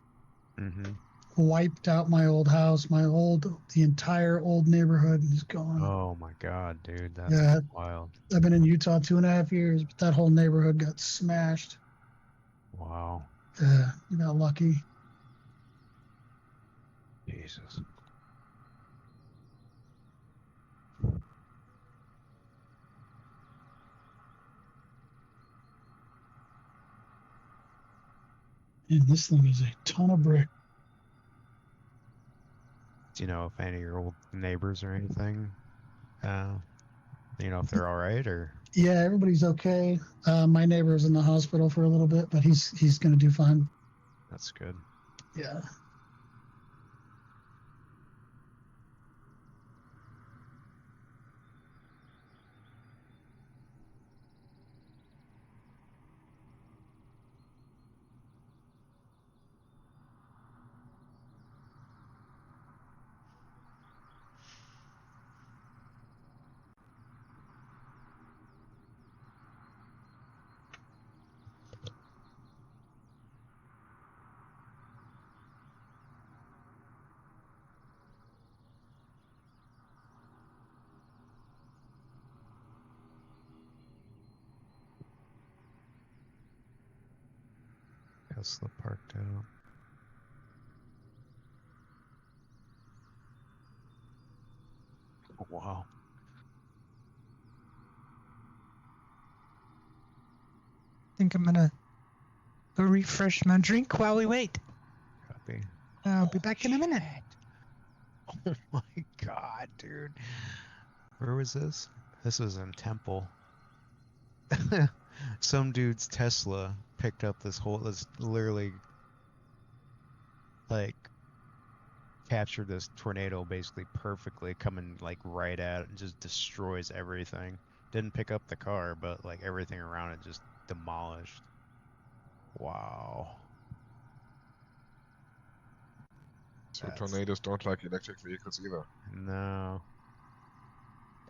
wiped out my old house. The entire old neighborhood is gone. Oh my god, dude, that's wild. I've been in Utah 2.5 years, but that whole neighborhood got smashed. Wow. Yeah, you got lucky. Jesus. And this thing is a ton of brick. Do you know if any of your old neighbors or anything? You know if they're all right or? Yeah, everybody's okay. My neighbor's in the hospital for a little bit, but he's gonna do fine. That's good. Yeah. Tesla parked out. Oh, wow. I think I'm gonna go refresh my drink while we wait. Copy. I'll be back in a minute. Oh my god, dude. Where was this? This was in Temple. Some dude's Tesla picked up this literally like captured this tornado basically perfectly, coming like right at it and just destroys everything. Didn't pick up the car, but like everything around it just demolished. Wow. So tornadoes don't like electric vehicles either. No.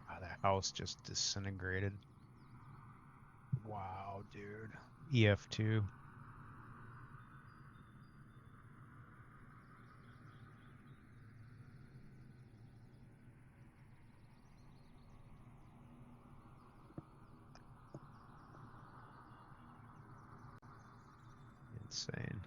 Oh, that house just disintegrated. Wow, dude. EF2. Insane.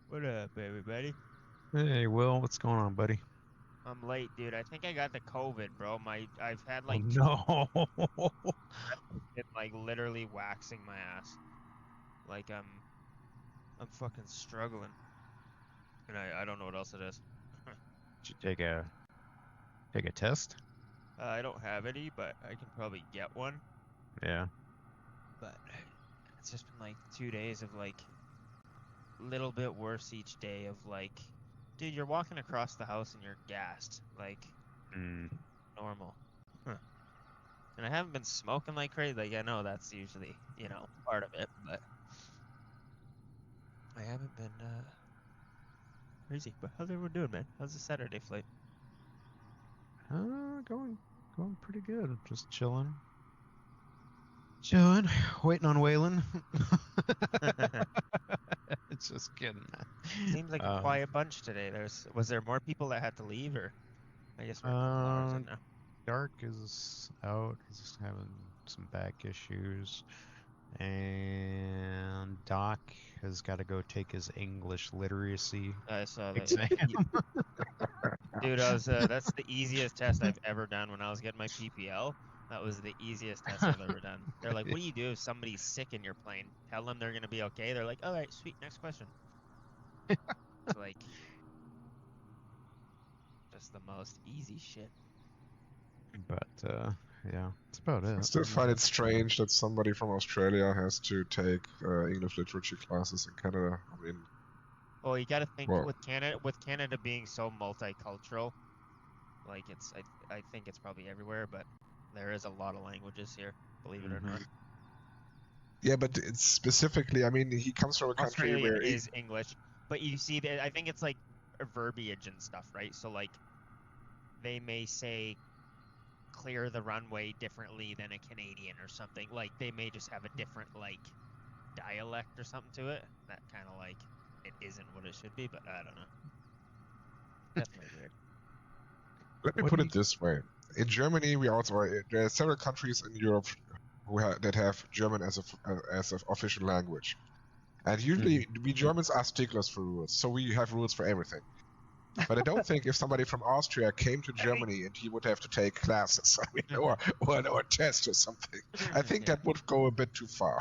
What up, everybody? Hey, Will, what's going on, buddy? I'm late, dude. I think I got the COVID, bro. I've had like no. been like literally waxing my ass. Like I'm fucking struggling, and I don't know what else it is. Did you take a test? I don't have any, but I can probably get one. Yeah. But it's just been like 2 days of like little bit worse each day of like, dude, you're walking across the house and you're gassed, like normal. And I haven't been smoking like crazy. Like I know that's usually, part of it, but I haven't been crazy. But how's everyone doing, man? How's the Saturday flight? Going pretty good. Just chilling, waiting on Waylon. It's just kidding, man. Seems like a quiet bunch today. Was there more people that had to leave, or I guess we're a couple hours in now. Dark is out. He's just having some back issues, And Doc has got to go take his English literacy I saw that. exam. Dude, that's the easiest test I've ever done when I was getting my PPL. That was the easiest test I've ever done. They're like, what do you do if somebody's sick in your plane? Tell them they're going to be okay. They're like, all right, sweet, next question. It's like, just the most easy shit. But, yeah, that's about it. I still find it strange that somebody from Australia has to take English literature classes in Canada. I mean, well, you got to think well, with Canada being so multicultural, like I think it's probably everywhere, but there is a lot of languages here, believe it or not. yeah, but it's specifically, I mean, he comes from a country Australia where is English, but you see, I think it's like a verbiage and stuff, right? So like, they may say clear the runway differently than a Canadian or something. Like they may just have a different like dialect or something to it. That kind of like it isn't what it should be, but I don't know. Definitely weird. Let me put it this way: in Germany, there are several countries in Europe that have German as an official language, and usually we Germans are sticklers for rules, so we have rules for everything. But I don't think if somebody from Austria came to Germany and he would have to take classes, I mean, or a test or something, I think that would go a bit too far.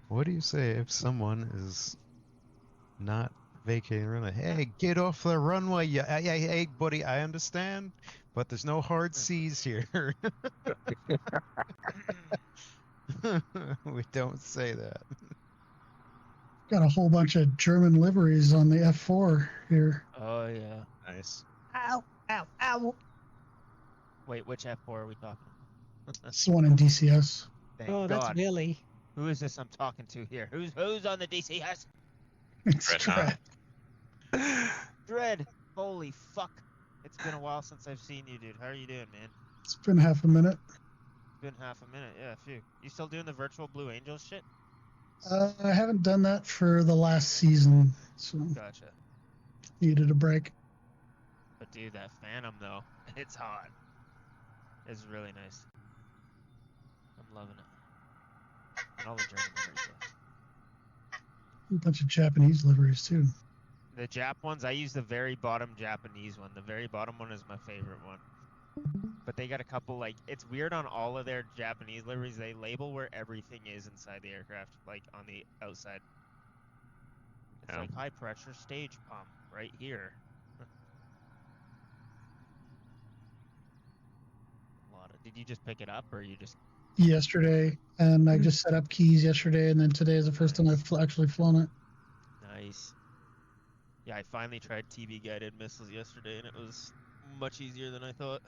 What do you say if someone is not vacating the runway? Hey, get off the runway! Hey, buddy, I understand, but there's no hard C's here. We don't say that. Got a whole bunch of German liveries on the F4 here. Oh yeah. Nice. Ow, ow, ow. Wait, which F4 are we talking? It's the one in DCS. Thank Oh, that's God. Billy. Who is this I'm talking to here? Who's on the DCS? It's Dread, Dread. Dread. Holy fuck. It's been a while since I've seen you, dude. How are you doing, man? It's been half a minute. It's been half a minute. Yeah, phew. You still doing the virtual Blue Angels shit? I haven't done that for the last season, so Gotcha. needed a break. But dude, that Phantom though, it's hot. It's really nice. I'm loving it. And all the German liveries though. A bunch of Japanese liveries too. The Jap ones, I use the very bottom Japanese one. The very bottom one is my favorite one. But they got a couple, like, it's weird on all of their Japanese liveries. They label where everything is inside the aircraft, like on the outside. It's like high pressure stage pump right here. Did you just pick it up, or you just? Yesterday, and I just set up keys yesterday, and then today is the first time I've actually flown it. Nice. Yeah, I finally tried TB guided missiles yesterday, and it was much easier than I thought.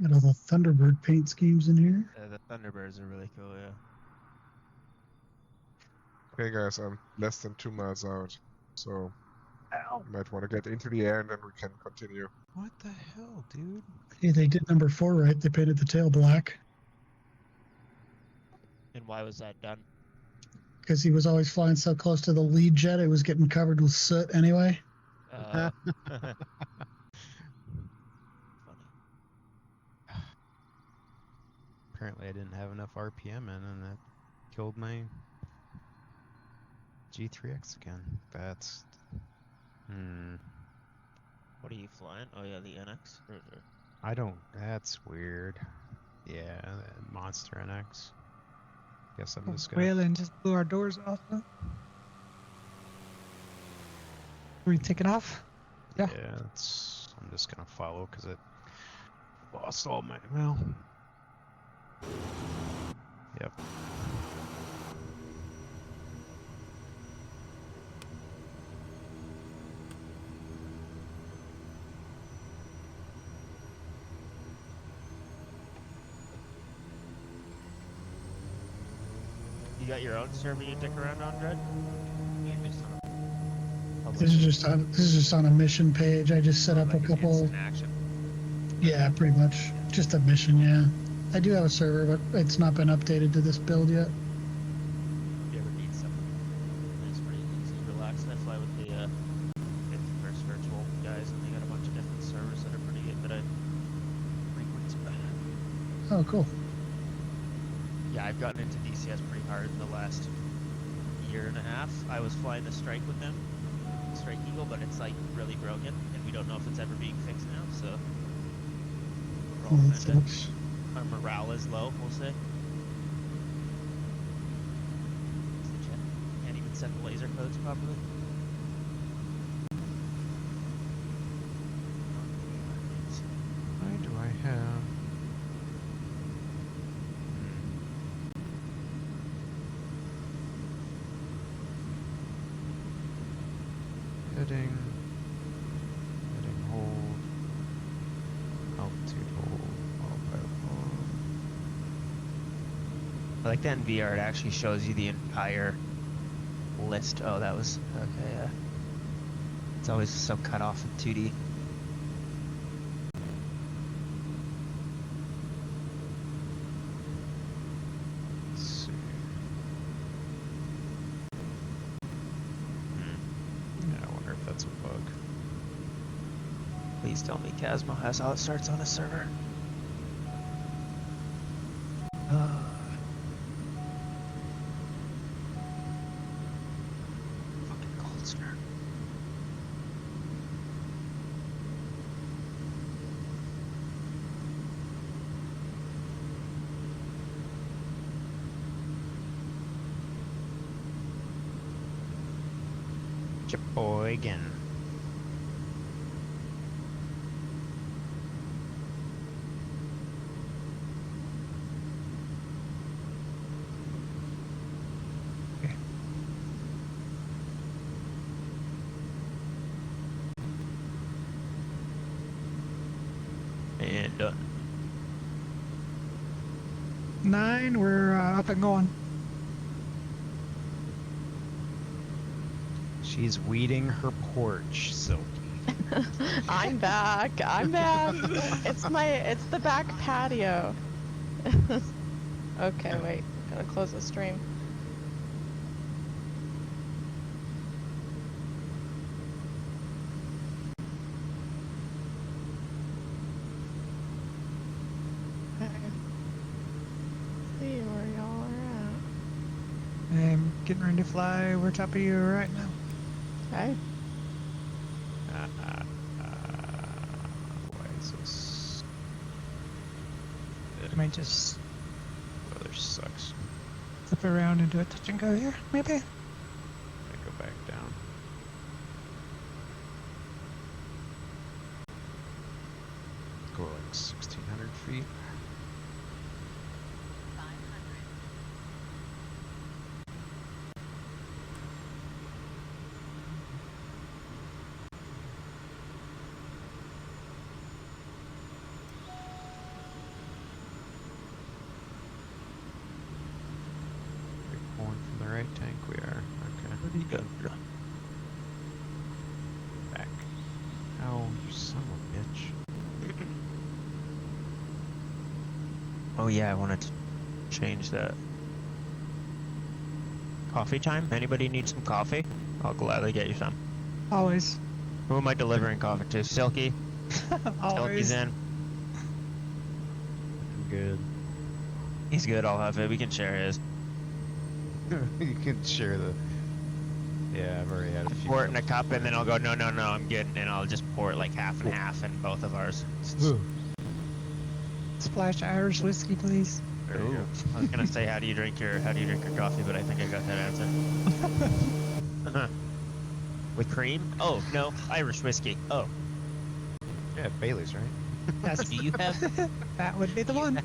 Got all the Thunderbird paint schemes in here. The Thunderbirds are really cool, yeah. Okay, guys, I'm less than 2 miles out, so you might want to get into the air and then we can continue. What the hell, dude? Hey, they did number 4 right. They painted the tail black. And why was that done? Because he was always flying so close to the lead jet, it was getting covered with soot anyway. Funny. Apparently I didn't have enough RPM in, and that killed my G3X again. That's... What are you flying? Oh yeah, the NX? I don't... That's weird. Yeah, that Monster NX. Guess I'm just gonna... Waylon just blew our doors off. Huh? Are we taking off? Yeah. Yeah, I'm just gonna follow because it lost all my... Well... Yep. You got your own server you dick around on, Dread? This is just on a mission page. I just set up like a couple. Instant action. Yeah, pretty much. Just a mission, yeah. I do have a server, but it's not been updated to this build yet. If you ever need something, it's pretty easy, relaxed. I fly with the 51st Virtual guys, and they got a bunch of different servers that are pretty good that I frequent. Oh, cool. Yeah, I've gotten into DCS pretty hard in the last year and a half. I was flying the Strike with them, Strike Eagle, but it's like really broken, and we don't know if it's ever being fixed now, so we're all kinda, our morale is low, we'll say. Can't even set the laser codes properly. Why do I have... Heading hold, altitude hold, autopilot hold. I like that in VR, it actually shows you the entire list. Oh, that was, okay, yeah. It's always so cut off in 2D. Let's see. Yeah, I wonder if that's a bug. Please tell me Casmo has how it starts on a server. Fucking cold start. Sheboygan. And done. 9, we're up and going. She's weeding her porch, Silky. I'm back. I'm back. It's the back patio. Okay, wait. Gotta close the stream. Okay. See where y'all are I'm getting ready to fly over top of you right now. at. Okay. Why is this? I might just Weather sucks. flip around and do a touch and go here, maybe. I go back down. Go like 1,600 feet. We're pulling from the right tank, we are. Okay. Where do you go? Back. Oh, you son of a bitch. Oh yeah, I wanted to change that. Coffee time? Anybody need some coffee? I'll gladly get you some. Always. Who am I delivering coffee to? Silky? Silky's Always. in. Good. He's good, I'll have it. We can share his. You can share the... Yeah, I've already had a few. Pour it in a cup and then I'll go, no, I'm good. And I'll just pour it like half and half in both of ours. Splash Irish whiskey, please. There you go. I was gonna say, how do you drink your coffee, but I think I got that answer. With cream? Oh, no, Irish whiskey. Oh. Yeah, Bailey's, right? Yes. Do you have That would be the one.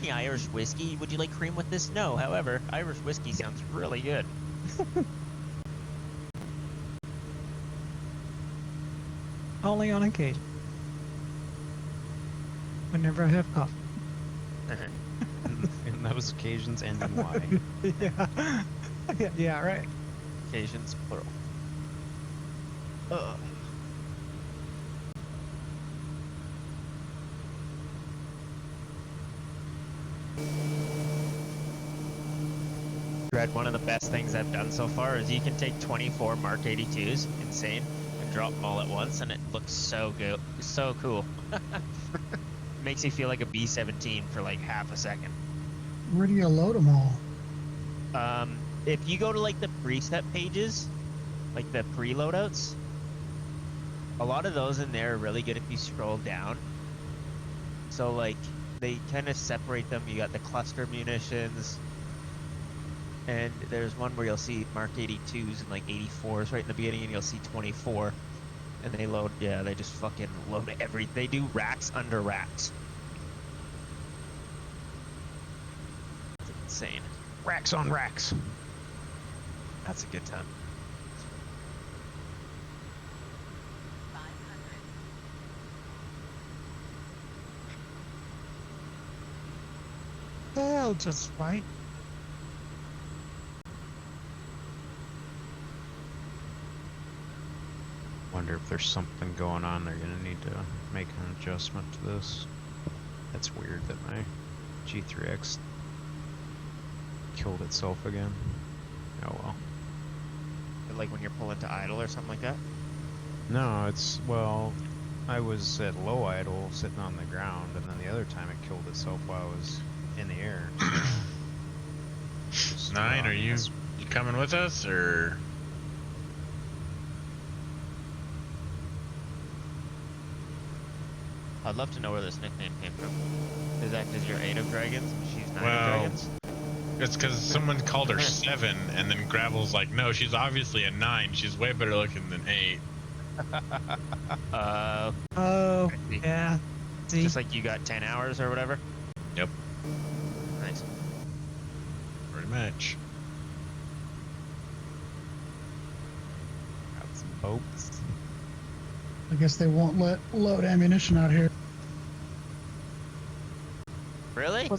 the Irish whiskey? Would you like cream with this? No, however, Irish whiskey sounds really good. Only on occasion. Whenever I have coffee. In those occasions and in why. Yeah, right. Occasions, plural. Fred, one of the best things I've done so far is you can take 24 Mark 82s, insane, and drop them all at once, and it looks so good, so cool. Makes you feel like a B-17 for like half a second. Where do you load them all? If you go to like the preset pages, like the pre-loadouts, a lot of those in there are really good if you scroll down. So like they kind of separate them. You got the cluster munitions, and there's one where you'll see Mark 82s and like 84s right in the beginning, and you'll see 24, and they load. Yeah, they just fucking load they do racks under racks. It's insane. Racks on racks. That's a good time. Well, just right. Wonder if there's something going on. They're gonna need to make an adjustment to this. That's weird that my G3X killed itself again. Oh well. Like when you're pulling to idle or something like that? No, well, I was at low idle sitting on the ground, and then the other time it killed itself while I was in the air. Nine, are you coming with us, or? I'd love to know where this nickname came from. Is that because you're 8 of dragons and she's 9 of Well, dragons? it's because someone called her 7, and then Gravel's like, no, she's obviously a 9. She's way better looking than 8. Oh, yeah. See? Just like you got 10 hours or whatever? Yep. Nice. Pretty much. Got some boats. I guess they won't let load ammunition out here. Really?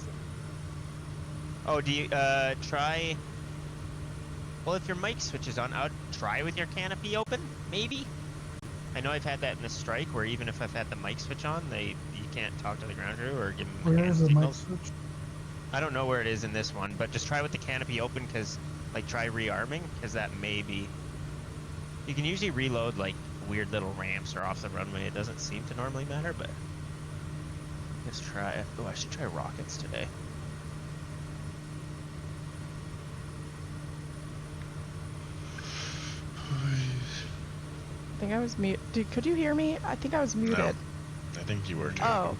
Oh, do you, try... Well, if your mic switch is on, I would try with your canopy open, maybe? I know I've had that in the strike, where even if I've had the mic switch on, you can't talk to the ground crew or give them Where hand is the mic signals. switch? I don't know where it is in this one, but just try with the canopy open, because, like, try rearming, because that may be... You can usually reload, like, weird little ramps or off the runway. It doesn't seem to normally matter, but... Let's try... Oh, I should try rockets today. I think I was mute. Could you hear me? I think I was muted. No, I think you were too. Oh.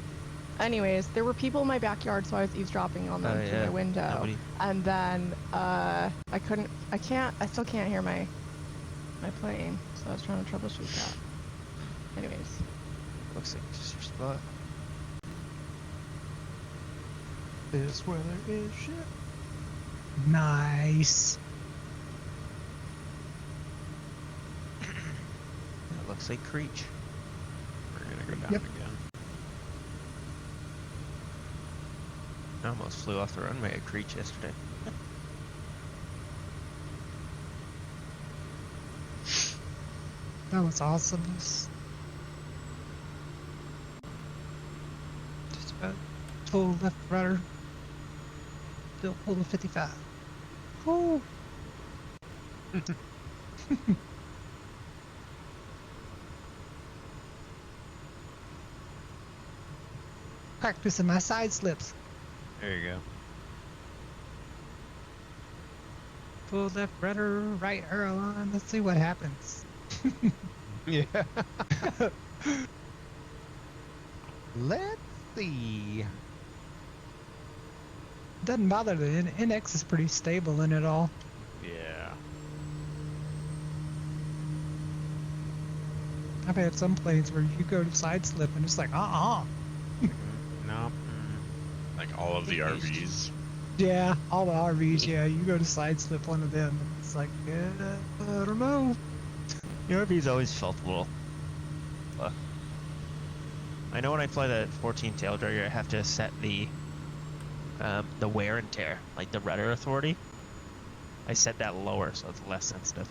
Anyways, there were people in my backyard, so I was eavesdropping on them through my window. Nobody. And then I still can't hear my plane, so I was trying to troubleshoot that. Anyways. Looks like it's just your spot. This where there is shit. Nice. That looks like Creech. We're gonna go down Yep. again. I almost flew off the runway at Creech yesterday. That was awesome. Just about full left rudder. Still pull the 55. Oh. Practicing my side slips. There you go. Full left rudder, right arrow on. Let's see what happens. Yeah. Let's see. Doesn't bother. The NX is pretty stable in it all. Yeah. I've had some planes where you go to side slip and it's like, No. Like all of the RVs. Yeah, all the RVs, yeah. You go to side slip one of them and it's like, I don't know. Your RV's always felt a little... I know when I fly the 14 tail dragger, I have to set the wear and tear, like the rudder authority. I set that lower so it's less sensitive.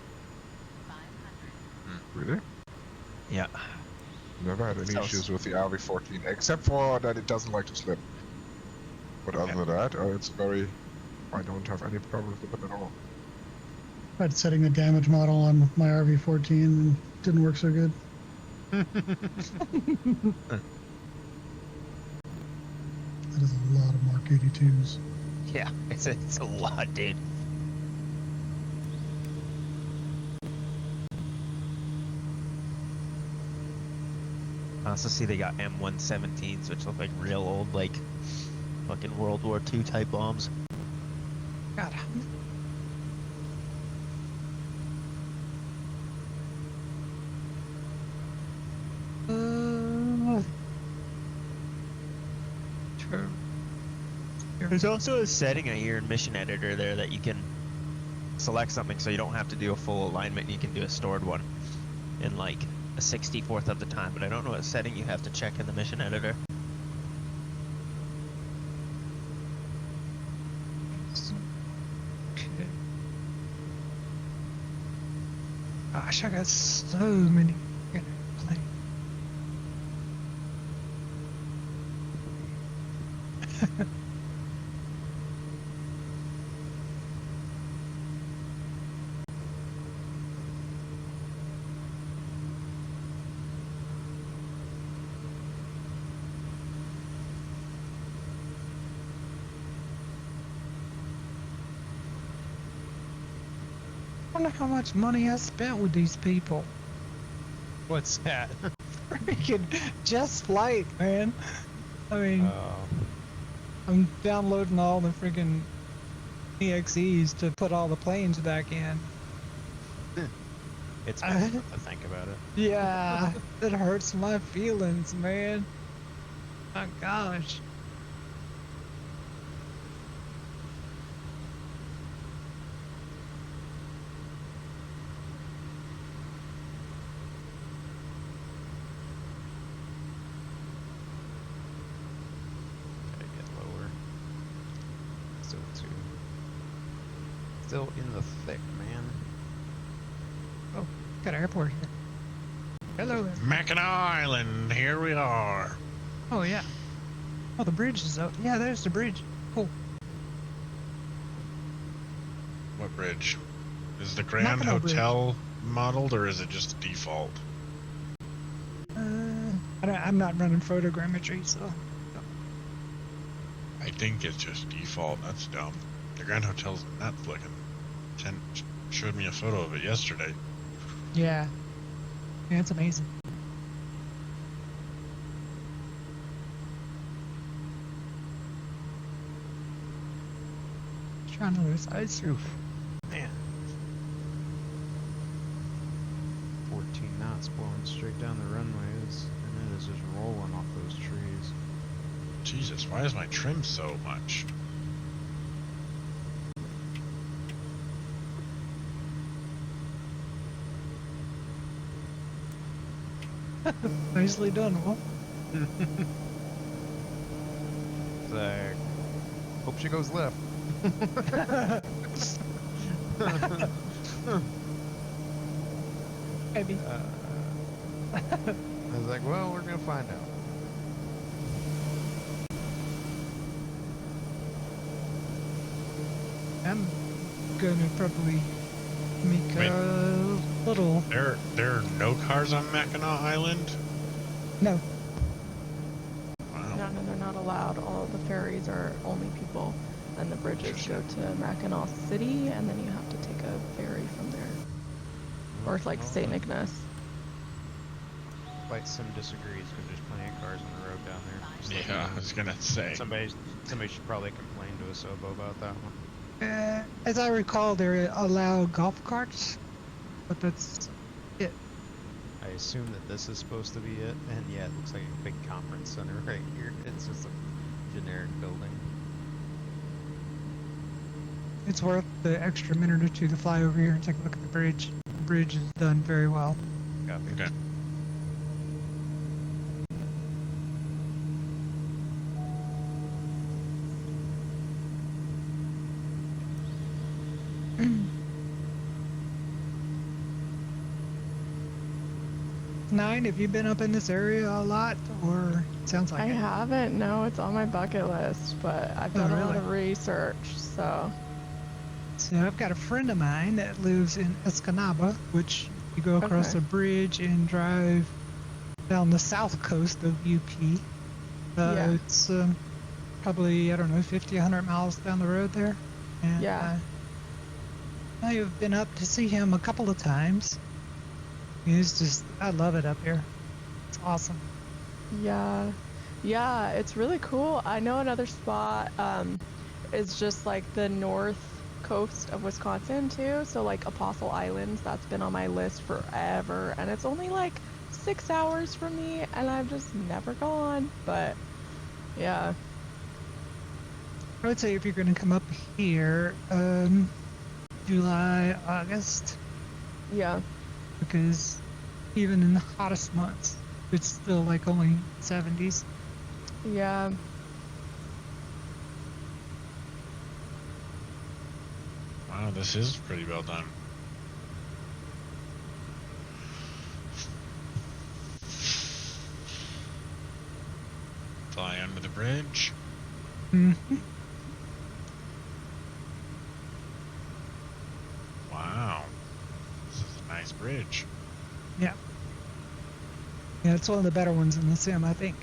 Really? Yeah. Never had any So- issues with the RV14, except for that it doesn't like to slip. But other than that, it's very I don't have any problems with them at all. Tried setting a damage model on my RV14 and didn't work so good. That is a lot of Mark 82s. Yeah, it's a lot, dude. I also see they got M117s, which look like real old, like, fucking World War II type bombs. God. True. There's also a setting out here in Mission Editor there that you can select something so you don't have to do a full alignment. You can do a stored one in like a 64th of the time, but I don't know what setting you have to check in the Mission Editor. Okay. Gosh, I got so many planes. I wonder how much money I spent with these people. What's that? Freaking Just Flight, man. I mean, I'm downloading all the freaking EXEs to put all the planes back in. It's bad to think about it. Yeah, it hurts my feelings, man. My gosh. Gotta get lower. Still in the thick, man. Oh, got an airport here. Hello. Mackinac Island, here we are. Oh, yeah. Oh, the bridge is up. Yeah, there's the bridge. Cool. What bridge? Is the Grand Mackinac Hotel modeled, or is it just a default? I'm not running photogrammetry, so. I think it's just default. That's dumb. The Grand Hotel's not looking. Chen showed me a photo of it yesterday. Yeah. Yeah, it's amazing. Trying to lose ice roof. Man. 14 knots blowing straight down the runways, and it is just rolling off those trees. Jesus, why is my trim so much? Nicely done, Will. Like, hope she goes left. Maybe. I was like, well, we're gonna find out. I'm gonna probably make a little. There are no cars on Mackinac Island? No. Wow. No, they're not allowed. All of the ferries are only people, and the bridges go to Mackinac City, and then you have to take a ferry from there, or like St. Ignace. Flight Sim disagrees because there's plenty of cars on the road down there. Just like, Yeah, I was gonna say. somebody should probably complain to Asobo about that one. As I recall, they allow golf carts, but that's it. I assume that this is supposed to be it, and yeah, it looks like a big conference center right here. It's just a generic building. It's worth the extra minute or two to fly over here and take a look at the bridge. The bridge is done very well. Copy. Okay. 9, have you been up in this area a lot, or it sounds like I haven't. No, it's on my bucket list, but I've done a lot of research, so. So I've got a friend of mine that lives in Escanaba, which you go across a bridge and drive down the south coast of UP. It's probably, I don't know, 50, 100 miles down the road there. And I've been up to see him a couple of times. It's just, I love it up here. It's awesome. Yeah, it's really cool. I know another spot is just like the north coast of Wisconsin too. So like Apostle Islands, that's been on my list forever, and it's only like 6 hours from me, and I've just never gone. But yeah, I would say if you're going to come up here, July, August. Yeah. Because even in the hottest months, it's still like only 70s. Yeah. Wow, this is pretty well done. Fly under the bridge. Mm-hmm. Wow. This is a nice bridge. Yeah. Yeah, it's one of the better ones in the sim, I think.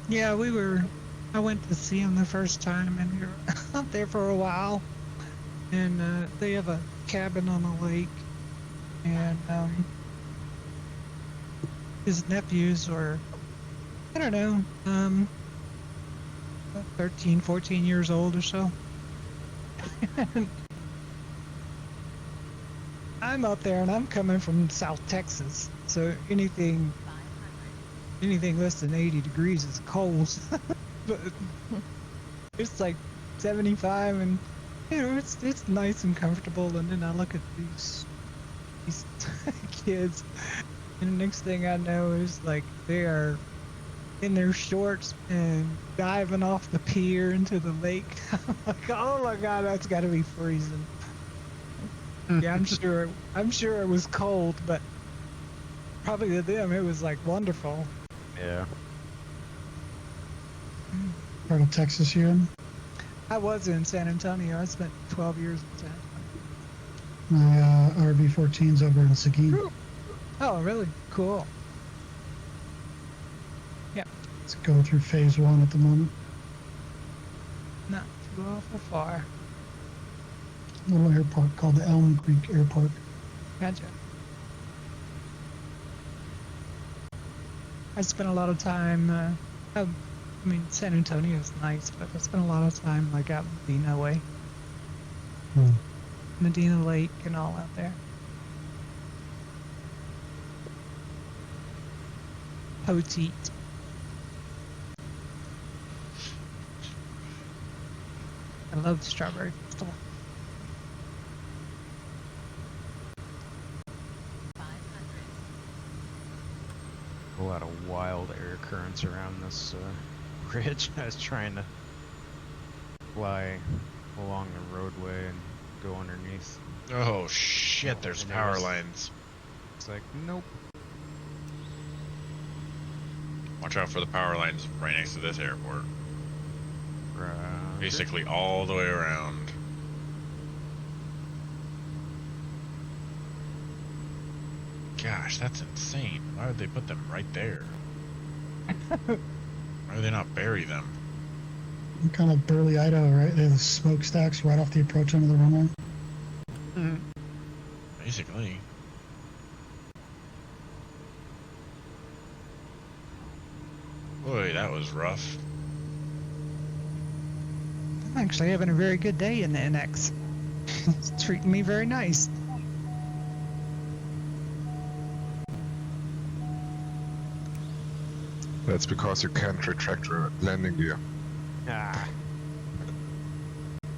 Yeah, I went to see him the first time, and we were up there for a while. And they have a cabin on the lake, and his nephews were, I don't know, 13, 14 years old or so. I'm up there, and I'm coming from South Texas, so anything less than 80 degrees is cold. But it's like 75, and it's nice and comfortable. And then I look at these kids, and the next thing I know is like they are in their shorts and diving off the pier into the lake. I'm like, oh my god, that's got to be freezing. Yeah, I'm sure it was cold, but probably to them it was like wonderful. Yeah. Part of Texas you in? I was in San Antonio. I spent 12 years in San Antonio. My RV-14's over in Seguin. Oh, really? Cool. Yeah. It's going through phase 1 at the moment. Not too awful far. Little airport called the Elm Creek Airport. Gotcha. I spent a lot of time, I mean, San Antonio's nice, but I spent a lot of time like out in Medina way. Medina Lake and all out there. Poteet. I love the Strawberry Festival. A lot of wild air currents around this ridge. I was trying to fly along the roadway and go underneath. Oh shit, there's power lines. It's like, nope. Watch out for the power lines right next to this airport. Basically all the way around. Gosh, that's insane. Why would they put them right there? Why would they not bury them? Kind of Burley, Idaho, right? They have the smokestacks right off the approach end of the runway. Basically. Boy, that was rough. I'm actually having a very good day in the NX. It's treating me very nice. That's because you can't retract your landing gear. Ah.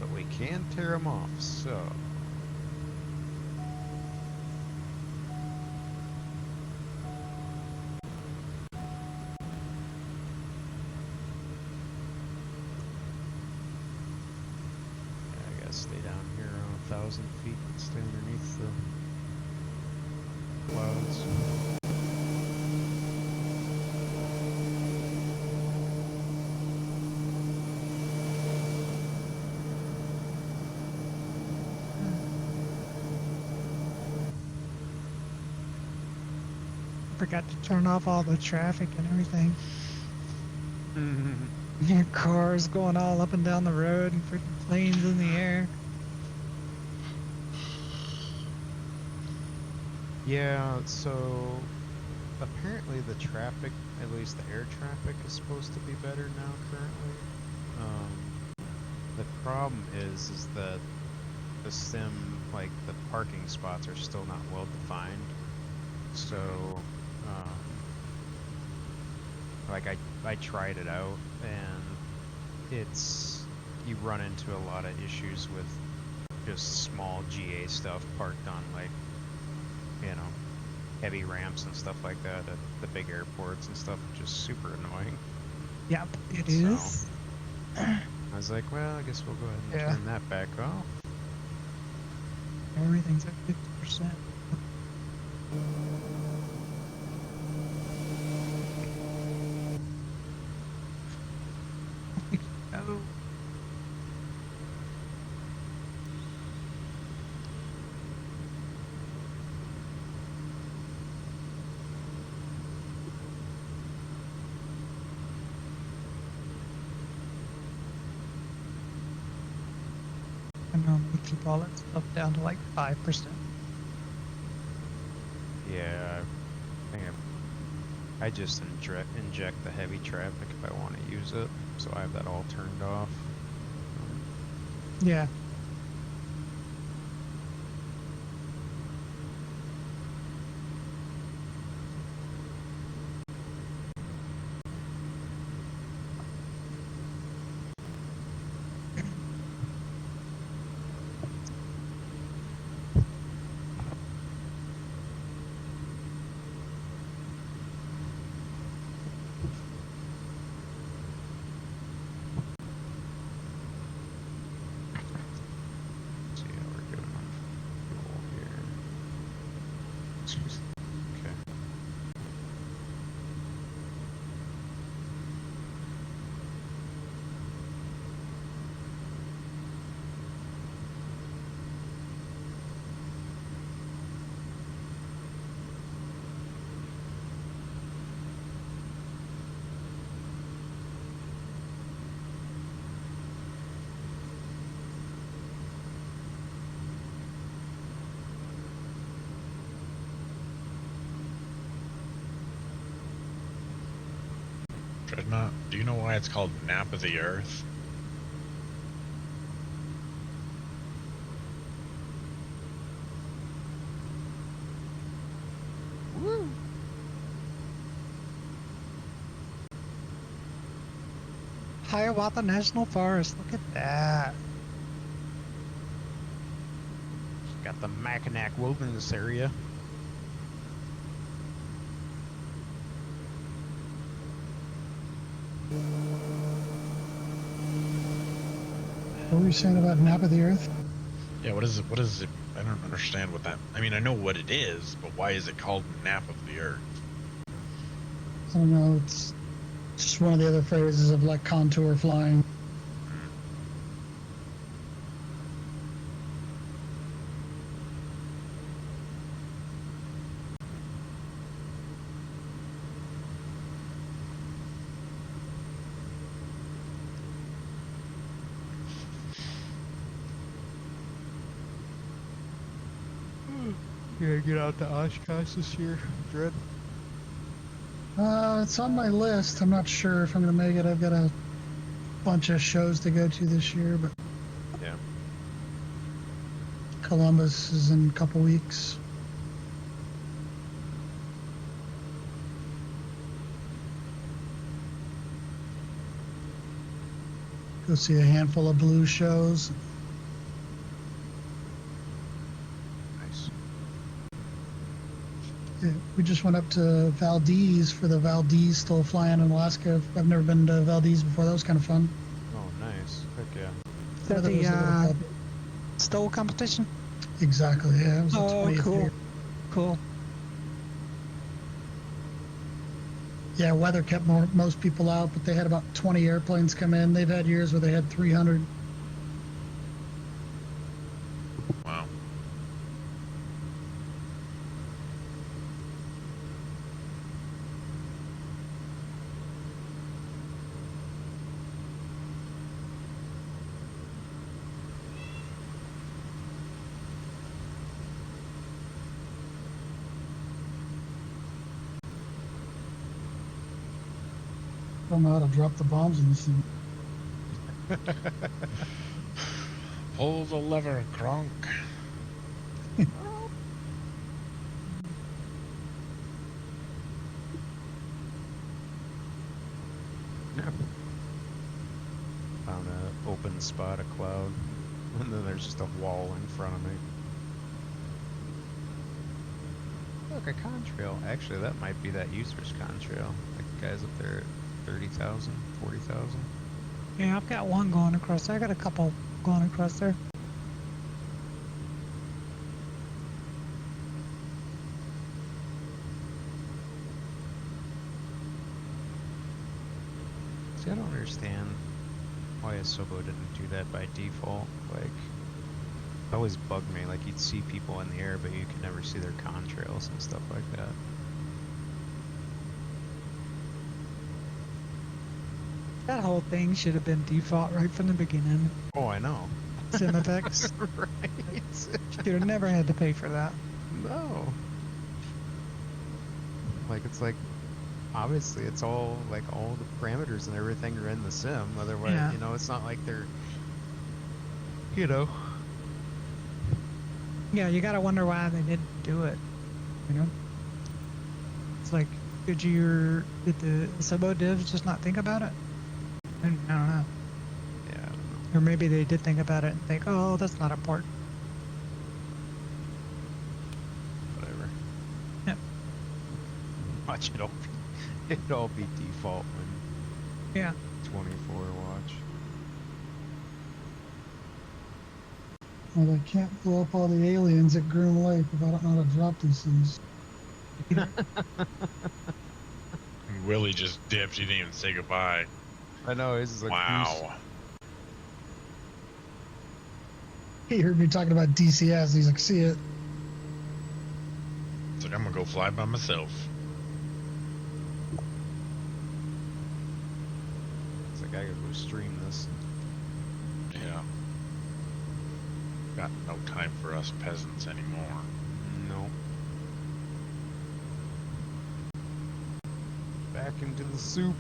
But we can tear them off, so... I gotta stay down here around 1,000 feet and stay underneath the clouds. Forgot to turn off all the traffic and everything. Your cars going all up and down the road and freaking planes in the air. Yeah, so apparently the traffic, at least the air traffic, is supposed to be better now currently. The problem is that the sim, like the parking spots are still not well defined. So, like I tried it out and you run into a lot of issues with just small GA stuff parked on like, heavy ramps and stuff like that at the big airports and stuff, which is super annoying. Yep, it is. I was like, well, I guess we'll go ahead and turn that back off. Everything's at 50%. Oh. I normally keep all that stuff down to like 5%. Yeah, I think I just inject the heavy traffic if I want to use it, so I have that all turned off. Yeah. Dreadnought, do you know why it's called Nap of the Earth? Woo! Hiawatha National Forest, look at that. Got the Mackinac Wilderness area. What were you saying about Nap of the Earth? Yeah, what is it? I don't understand what that... I mean, I know what it is, but why is it called Nap of the Earth? I don't know, it's just one of the other phrases of like contour flying. You gonna get out to Oshkosh this year, Dread? It's on my list. I'm not sure if I'm going to make it. I've got a bunch of shows to go to this year, but Yeah. Columbus is in a couple weeks. Go see a handful of blues shows. Nice. Yeah, we just went up to Valdez for the Valdez Still Flying in Alaska. I've never been to Valdez before. That was kind of fun. Oh, nice. Heck yeah. Is that the Stoll competition? Exactly, yeah. It was the 20th cool. year. Cool. Yeah, weather kept most people out, but they had about 20 airplanes come in. They've had years where they had 300. Wow. I don't know how to drop the bombs in this thing. Pull the lever, Kronk. Found an open spot, a cloud, and then there's just a wall in front of me. Look, a contrail. Actually, that might be that user's contrail. Like the guys up there at 30,000, 40,000. Yeah, I've got one going across there. I got a couple going across there. See, I don't understand why Asobo didn't do that by default. Like, it always bugged me. Like, you'd see people in the air, but you could never see their contrails and stuff like that. That whole thing should have been default right from the beginning. Oh, I know. Sim effects. Right. Should have never had to pay for that. No. Like, it's like, obviously, it's all, like, all the parameters and everything are in the sim. Otherwise, Yeah. you know, it's not like they're, you know. Yeah, you gotta wonder why they didn't do it. You know? It's like, did the Asobo devs just not think about it? I don't know. Yeah, I don't know. Or maybe they did think about it and think, oh, that's not important. Whatever. Yep. Watch it'll all be default when Yeah. 24 watch. Well, they can't blow up all the aliens at Groom Lake if I don't know how to drop these things. Willie just dipped. He didn't even say goodbye. I know, it's like Wow. He heard me talking about DCS. He's like, see it. It's like, I'm gonna go fly by myself. It's like I gotta go stream this. Yeah. Got no time for us peasants anymore. No. Back into the soup.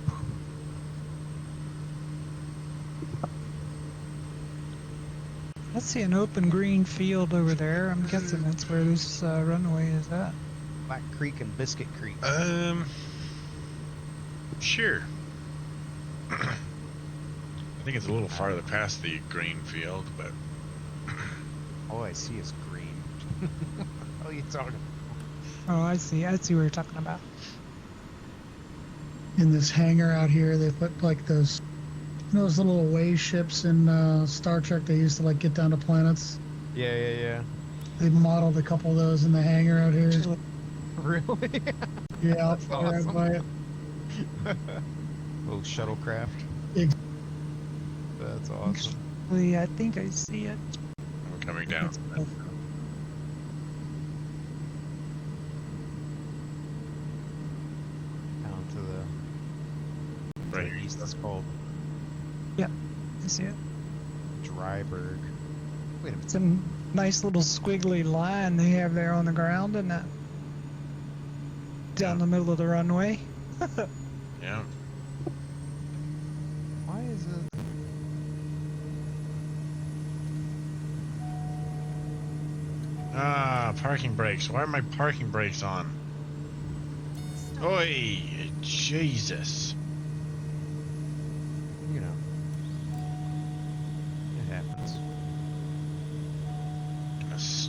I see an open green field over there. I'm guessing that's where this runway is at. Black Creek and Biscuit Creek. Sure. I think it's a little farther past the green field, but All I see is green. What are you talking about? Oh, I see. I see what you're talking about. In this hangar out here, they put like those, you know, those little away ships in Star Trek they used to like get down to planets. Yeah. They modeled a couple of those in the hangar out here. Really? Yeah, I'll That's fly right awesome. by it. Little shuttlecraft. Ex- That's awesome. Actually, I think I see it. we're coming down. Down to the Right to the here. east. That's called I see it. Dryburg. Wait a minute. It's a nice little squiggly line they have there on the ground, and that down the middle of the runway. Yeah. Why is it? Ah, parking brakes. Why are my parking brakes on? Oi, Jesus. You know.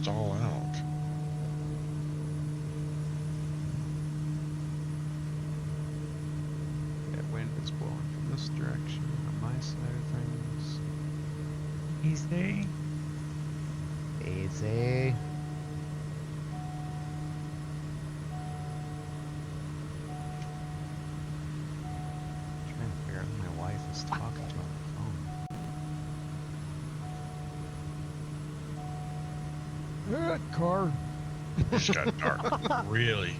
stall out. That wind is blowing from this direction on my side of things. Easy. Easy. Trying to figure out who my wife is talking to on the phone. Car. It just got dark. Really?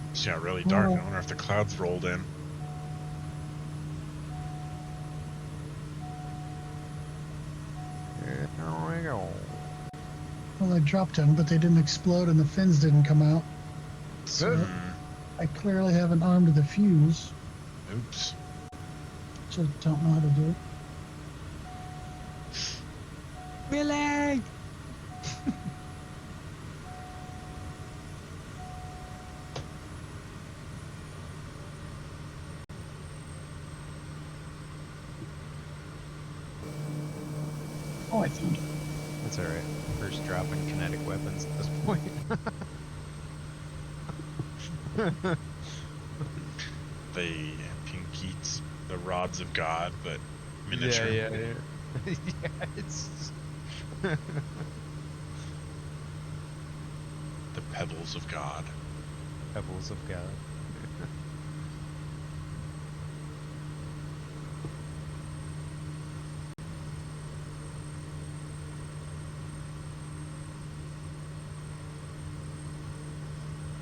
It's got really dark. I wonder if the clouds rolled in. Here we go. Well, I dropped them, but they didn't explode and the fins didn't come out. So I clearly haven't armed the fuse. Oops. Which I don't know how to do. Billy! Oh, I found it. That's alright. First drop in kinetic weapons at this point. The pinkeets, the rods of God, but miniature. Yeah, it's... The pebbles of God. Pebbles of God.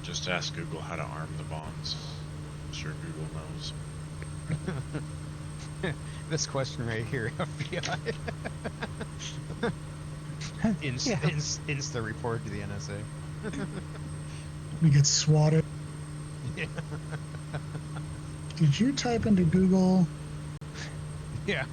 Just ask Google how to arm the bombs. I'm sure Google knows. This question right here, FBI. Insta report to the NSA. We get swatted. Yeah. Did you type into Google? Yeah.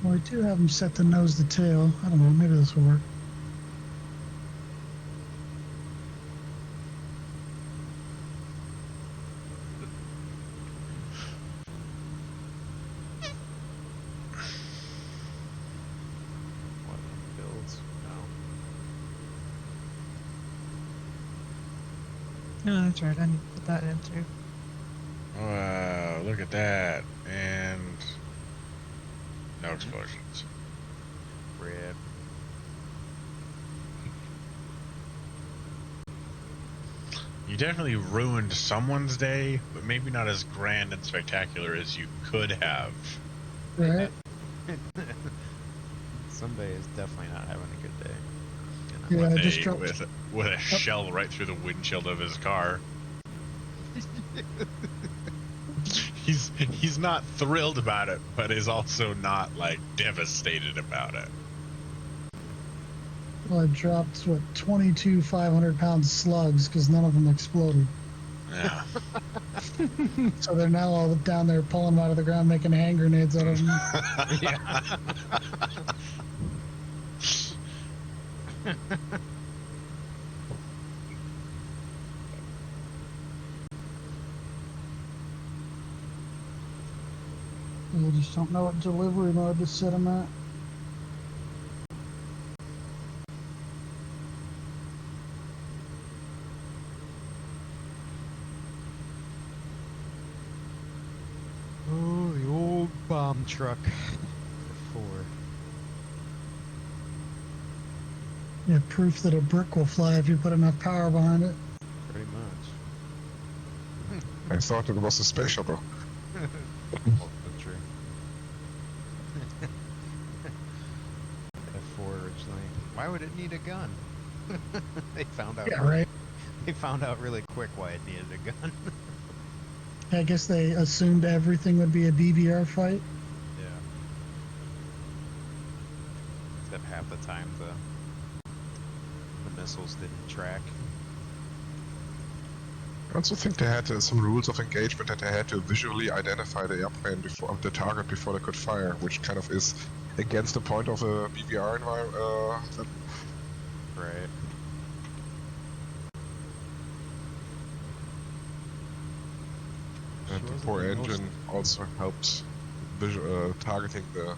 Well, I do have them set to nose to tail. I don't know, maybe this will work. What builds? No. No, that's right. I need to put that in too. Wow, look at that. And no explosions. Rip. You definitely ruined someone's day, but maybe not as grand and spectacular as you could have. Right? Someday is definitely not having a good day. Yeah, I With just a, dropped. with a shell right through the windshield of his car. He's not thrilled about it, but is also not like devastated about it. Well, I dropped, 22 500-pound slugs because none of them exploded. Yeah. So they're now all down there pulling them out of the ground, making hand grenades out of them. Yeah. I just don't know what delivery mode to set them at. Oh, the old bomb truck. For 4. Yeah, proof that a brick will fly if you put enough power behind it. Pretty much. I thought it was a space shuttle. Also true. F4 originally. Why would it need a gun? They found out. Yeah, right. They found out really quick why it needed a gun. I guess they assumed everything would be a BVR fight. Yeah. Except half the time the missiles didn't track. I also think they had some rules of engagement that they had to visually identify the airplane before the target before they could fire, which kind of is against the point of a BVR environment. Right. And the poor engine also helped targeting the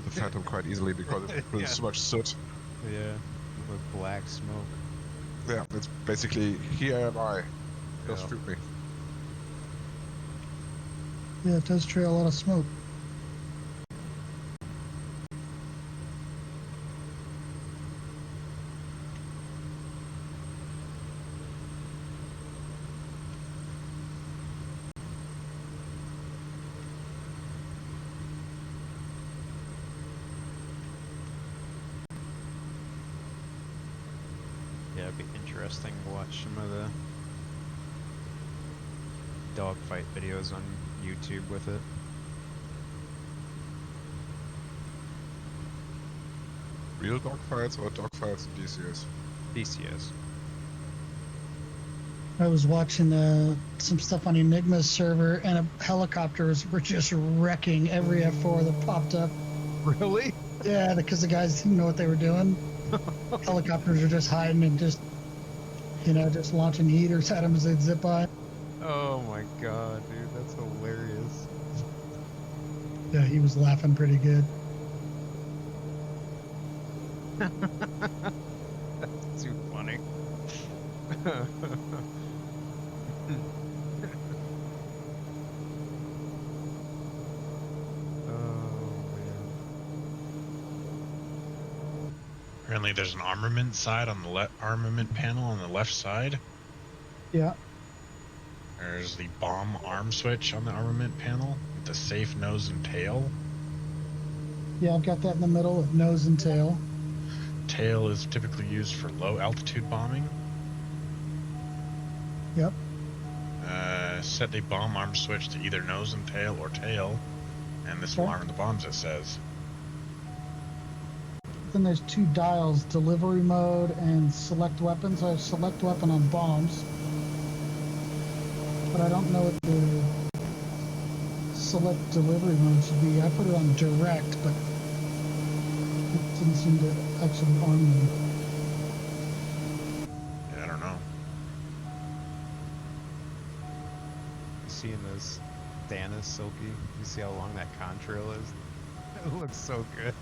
Phantom quite easily because it produces so much soot. Yeah, with black smoke. Yeah, it's basically, here am I. Just shoot me. Yeah, it does trail a lot of smoke. Yeah, it'd be interesting to watch some of the dogfight videos on YouTube with it. Real dogfights or dogfights in DCS? DCS. I was watching some stuff on Enigma's server, and helicopters were just wrecking every F4 that popped up. Really? Yeah, because the guys didn't know what they were doing. Helicopters are just hiding and just launching heaters at them as they'd zip by. Oh my god, dude, that's hilarious. Yeah, he was laughing pretty good. That's too funny. Apparently, there's an armament side on the armament panel on the left side. Yeah. There's the bomb arm switch on the armament panel with the safe nose and tail. Yeah, I've got that in the middle with nose and tail. Tail is typically used for low altitude bombing. Yep. Set the bomb arm switch to either nose and tail, and this will arm the bombs, it says. Then there's two dials, delivery mode and select weapons. I have select weapon on bombs, but I don't know what the select delivery mode should be. I put it on direct, but it didn't seem to actually arm me. Yeah, I don't know. Seeing this Stannis Silky, you see how long that contrail is? It looks so good.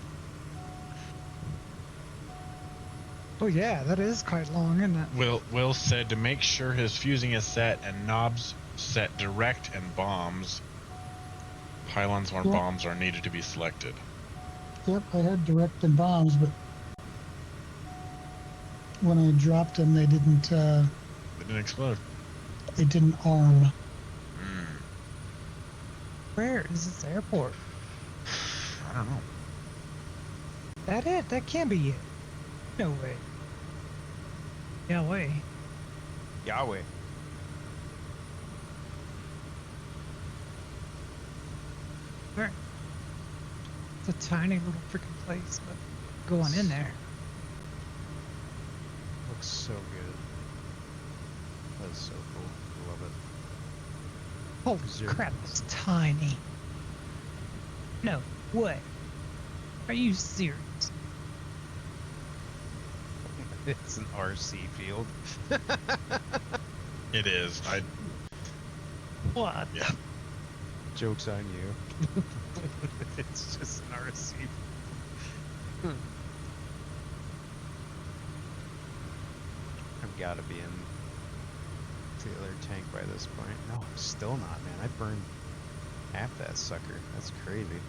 Oh yeah, that is quite long, isn't it? Will said to make sure his fusing is set and knobs set direct and bombs. Pylons or bombs are needed to be selected. Yep, I had direct and bombs, but when I dropped them, they didn't. They didn't explode. They didn't arm. Where is this airport? I don't know. That it? That can't be it. No way. Yahweh. Yahweh. Where? It's a tiny little freaking place, but going in there. Looks so good. That's so cool. I love it. Holy crap, it's tiny. No way. Are you serious? It's an RC field. It is. What? Yeah. Joke's on you. It's just an RC. I've got to be in the other tank by this point. No, I'm still not, man. I burned half that sucker. That's crazy.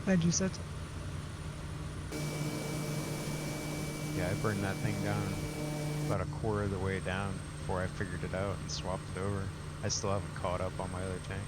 Glad you said so. Yeah, I burned that thing down about a quarter of the way down before I figured it out and swapped it over. I still haven't caught up on my other tank.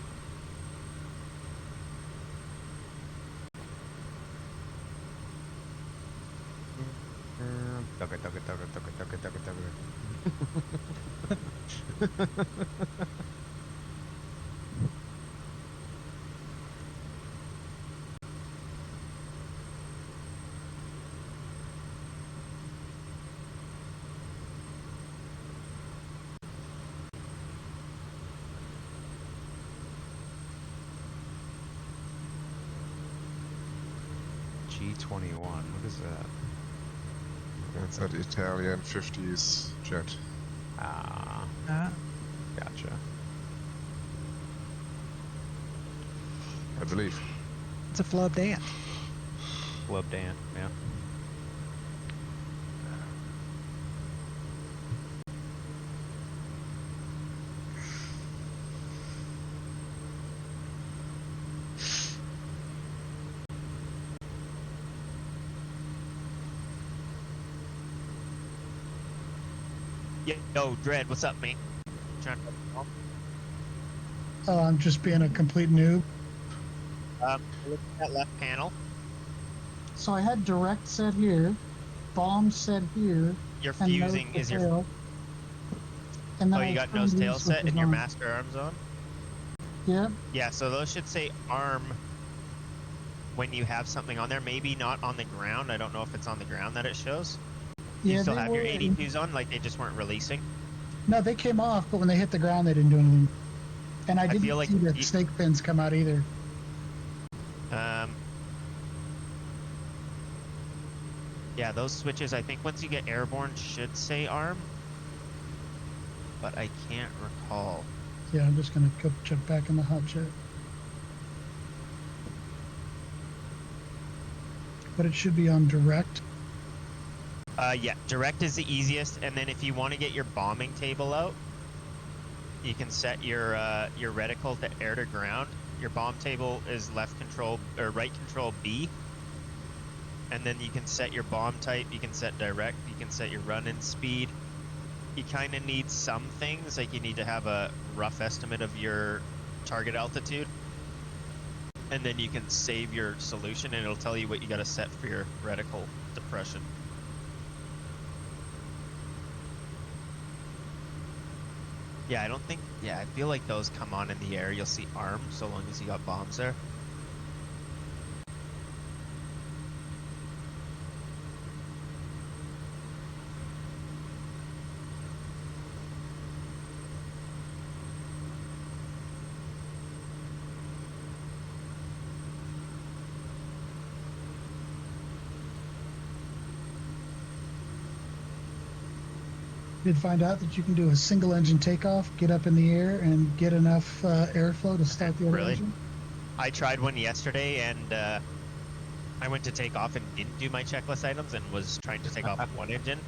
B-21. What is that? That's that Italian 50s jet. Ah, gotcha. I believe. It's a flub dance. Flub Dan, yeah. Yo, Dread, what's up, man? Oh, I'm just being a complete noob. Look at that left panel. So I had direct set here, bomb set here. Your and fusing nose is to your. tail. And then Oh, I you got turned nose these tail set switches and your on. master arms on? Yep. Yeah, so those should say arm when you have something on there. Maybe not on the ground. I don't know if it's on the ground that it shows. You Yeah, still they have your were- 82s on, like they just weren't releasing. No, they came off, but when they hit the ground, they didn't do anything. And I didn't feel like see the you- snake fins come out either. Yeah, those switches, I think once you get airborne, should say arm. But I can't recall. Yeah, I'm just gonna go check back in the hot jet. But it should be on direct. Yeah, direct is the easiest, and then if you want to get your bombing table out, you can set your reticle to air to ground. Your bomb table is left control or right control B, and then you can set your bomb type. You can set direct. You can set your run-in speed. You kind of need some things, like you need to have a rough estimate of your target altitude, and then you can save your solution, and it'll tell you what you got to set for your reticle depression. Yeah, I don't think. Yeah, I feel like those come on in the air. You'll see arm so long as you got bombs there. Did find out that you can do a single engine takeoff, get up in the air, and get enough airflow to start the other Really? engine. I tried one yesterday, and I went to take off and didn't do my checklist items and was trying to take off with one engine,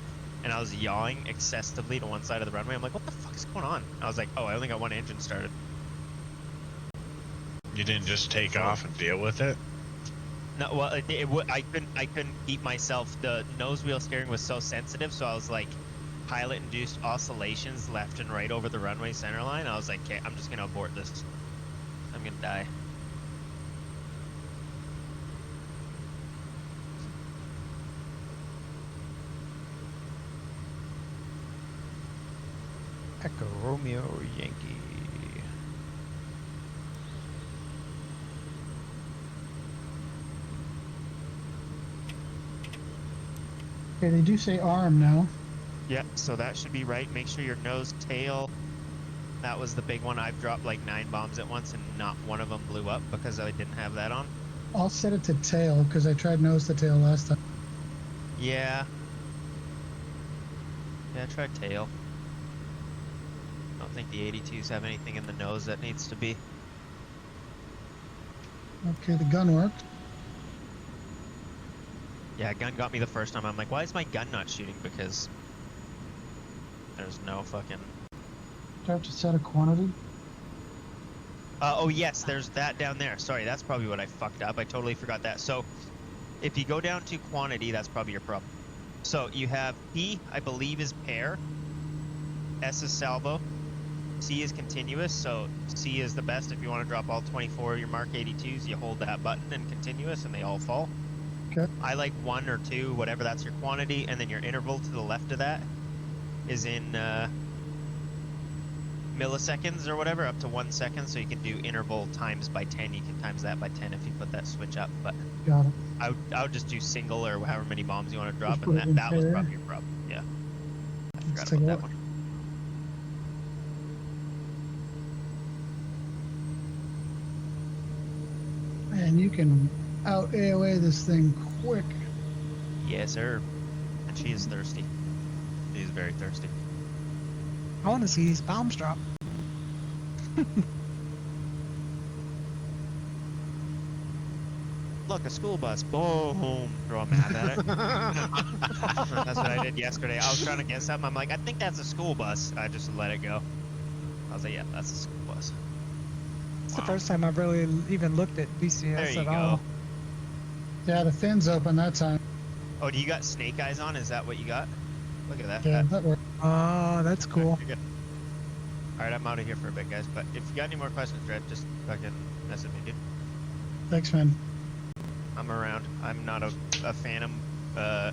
and I was yawing excessively to one side of the runway. I'm like, what the fuck is going on? I was like, oh, I only got one engine started. You didn't just take off and deal with it? No, well, I couldn't keep myself. The nose wheel steering was so sensitive, so I was like, pilot-induced oscillations left and right over the runway center line. I was like, okay, I'm just gonna abort this. I'm gonna die. Echo Romeo Yankee. Okay, they do say arm now. Yep, so that should be right. Make sure your nose tail, that was the big one. I've dropped like 9 bombs at once and not one of them blew up because I didn't have that on. I'll set it to tail because I tried nose to tail last time. Yeah. Yeah, try tail. I don't think the 82s have anything in the nose that needs to be. Okay, the gun worked. Yeah, gun got me the first time. I'm like, why is my gun not shooting? Because there's no fucking... Start to set a quantity. Oh yes, there's that down there. Sorry, that's probably what I fucked up. I totally forgot that. So, if you go down to quantity, that's probably your problem. So you have P, I believe, is pair. S is salvo. C is continuous. So C is the best. If you want to drop all 24 of your Mark 82s, you hold that button and continuous, and they all fall. Okay. I like 1 or 2, whatever. That's your quantity, and then your interval to the left of that is in milliseconds or whatever, up to 1 second. So you can do interval times by 10. You can times that by 10 if you put that switch up. But Got it. I would just do single or however many bombs you want to drop, Just put and it in that was pair. probably your problem. Yeah, I forgot take a about that look. one. And you can out AOA this thing quick. Yes, sir. And she is thirsty. She's very thirsty. I want to see these bombs drop. Look, a school bus. Boom. Throw a map at it. That's what I did yesterday. I was trying to get something. I'm like, I think that's a school bus. I just let it go. I was like, yeah, that's a school bus. It's the first time I've really even looked at BCS There you at go. all. Yeah, the fins open that time. Oh, do you got snake eyes on? Is that what you got? Look at that. Yeah, that worked. Oh, that's cool. You're good. Alright, I'm out of here for a bit, guys. But if you got any more questions, Red, just fucking message me, dude. Thanks, man. I'm around. I'm not a Phantom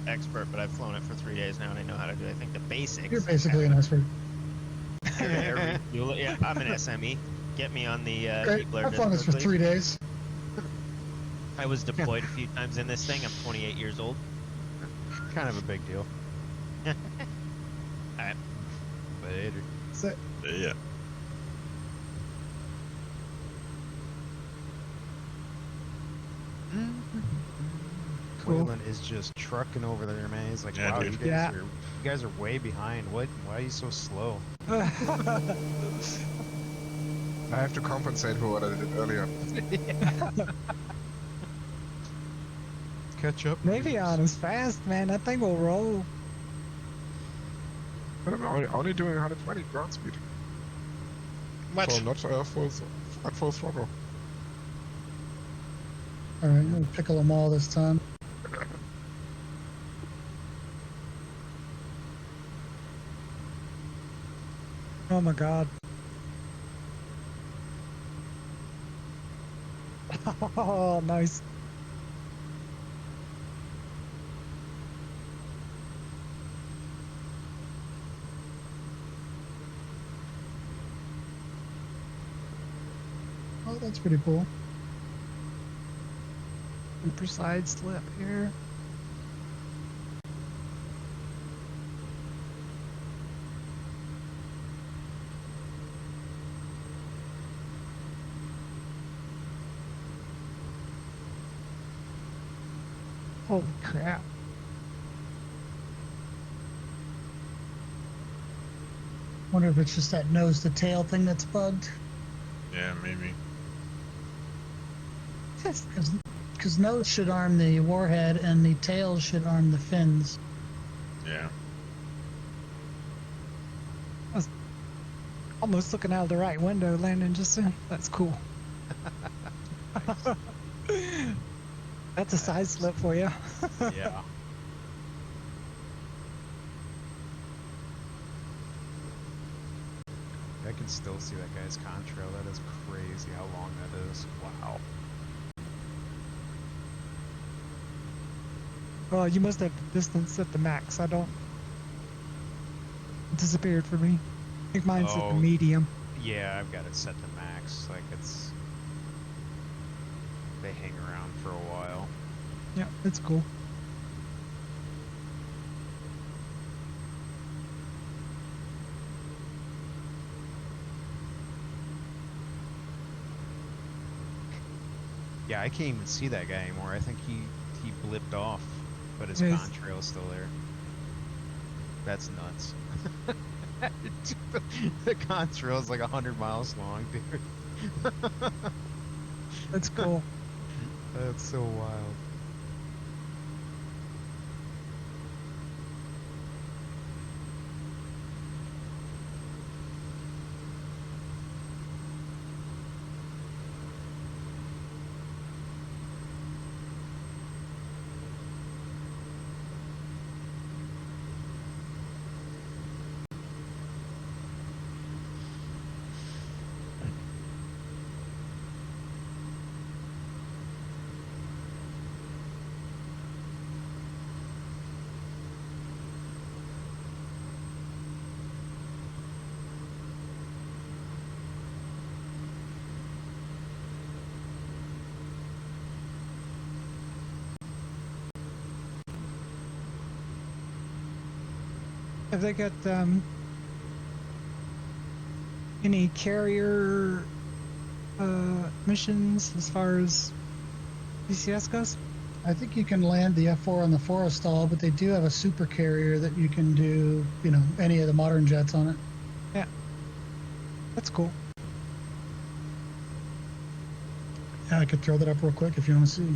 expert, but I've flown it for 3 days now, and I know how to do, I think, the basics. You're basically an expert. Yeah, I'm an SME. Get me on the Great. Heat Blur I've flown this for Discord, 3 please. days. I was deployed a few times in this thing. I'm 28 years old. Kind of a big deal. Alright. Later. That's it. Yeah. Cool. Waylon is just trucking over there, man. He's like, Yeah, wow, dude. you guys are way behind. What? Why are you so slow? I have to compensate for what I did earlier. Catch up. Navion is fast, man. That thing will roll. But I'm only doing 120 ground speed. What? So not at full throttle. Alright, I'm gonna pickle them all this time. Oh my god. Oh, nice. Oh, that's pretty cool. Super side slip here. Holy crap. Wonder if it's just that nose to tail thing that's bugged. Yeah, maybe. Because nose should arm the warhead and the tail should arm the fins. Yeah. Almost looking out of the right window, landing just in. That's cool. That's a side slip for you. Yeah. I can still see that guy's contrail. That is crazy how long that is. Wow. Well, you must have the distance at the max. I don't. It disappeared for me. I think mine's at the Oh. medium. Yeah, I've got it set to max. Like it's. They hang around for a while. Yeah, it's cool. Yeah, I can't even see that guy anymore. I think he blipped off, but his Yes. contrail's still there. That's nuts. The contrail's like 100 miles long, dude. That's cool. That's so wild. Have they got any carrier missions as far as DCS goes? I think you can land the F4 on the Forrestal, but they do have a super carrier that you can do, any of the modern jets on it. Yeah. That's cool. Yeah, I could throw that up real quick if you want to see.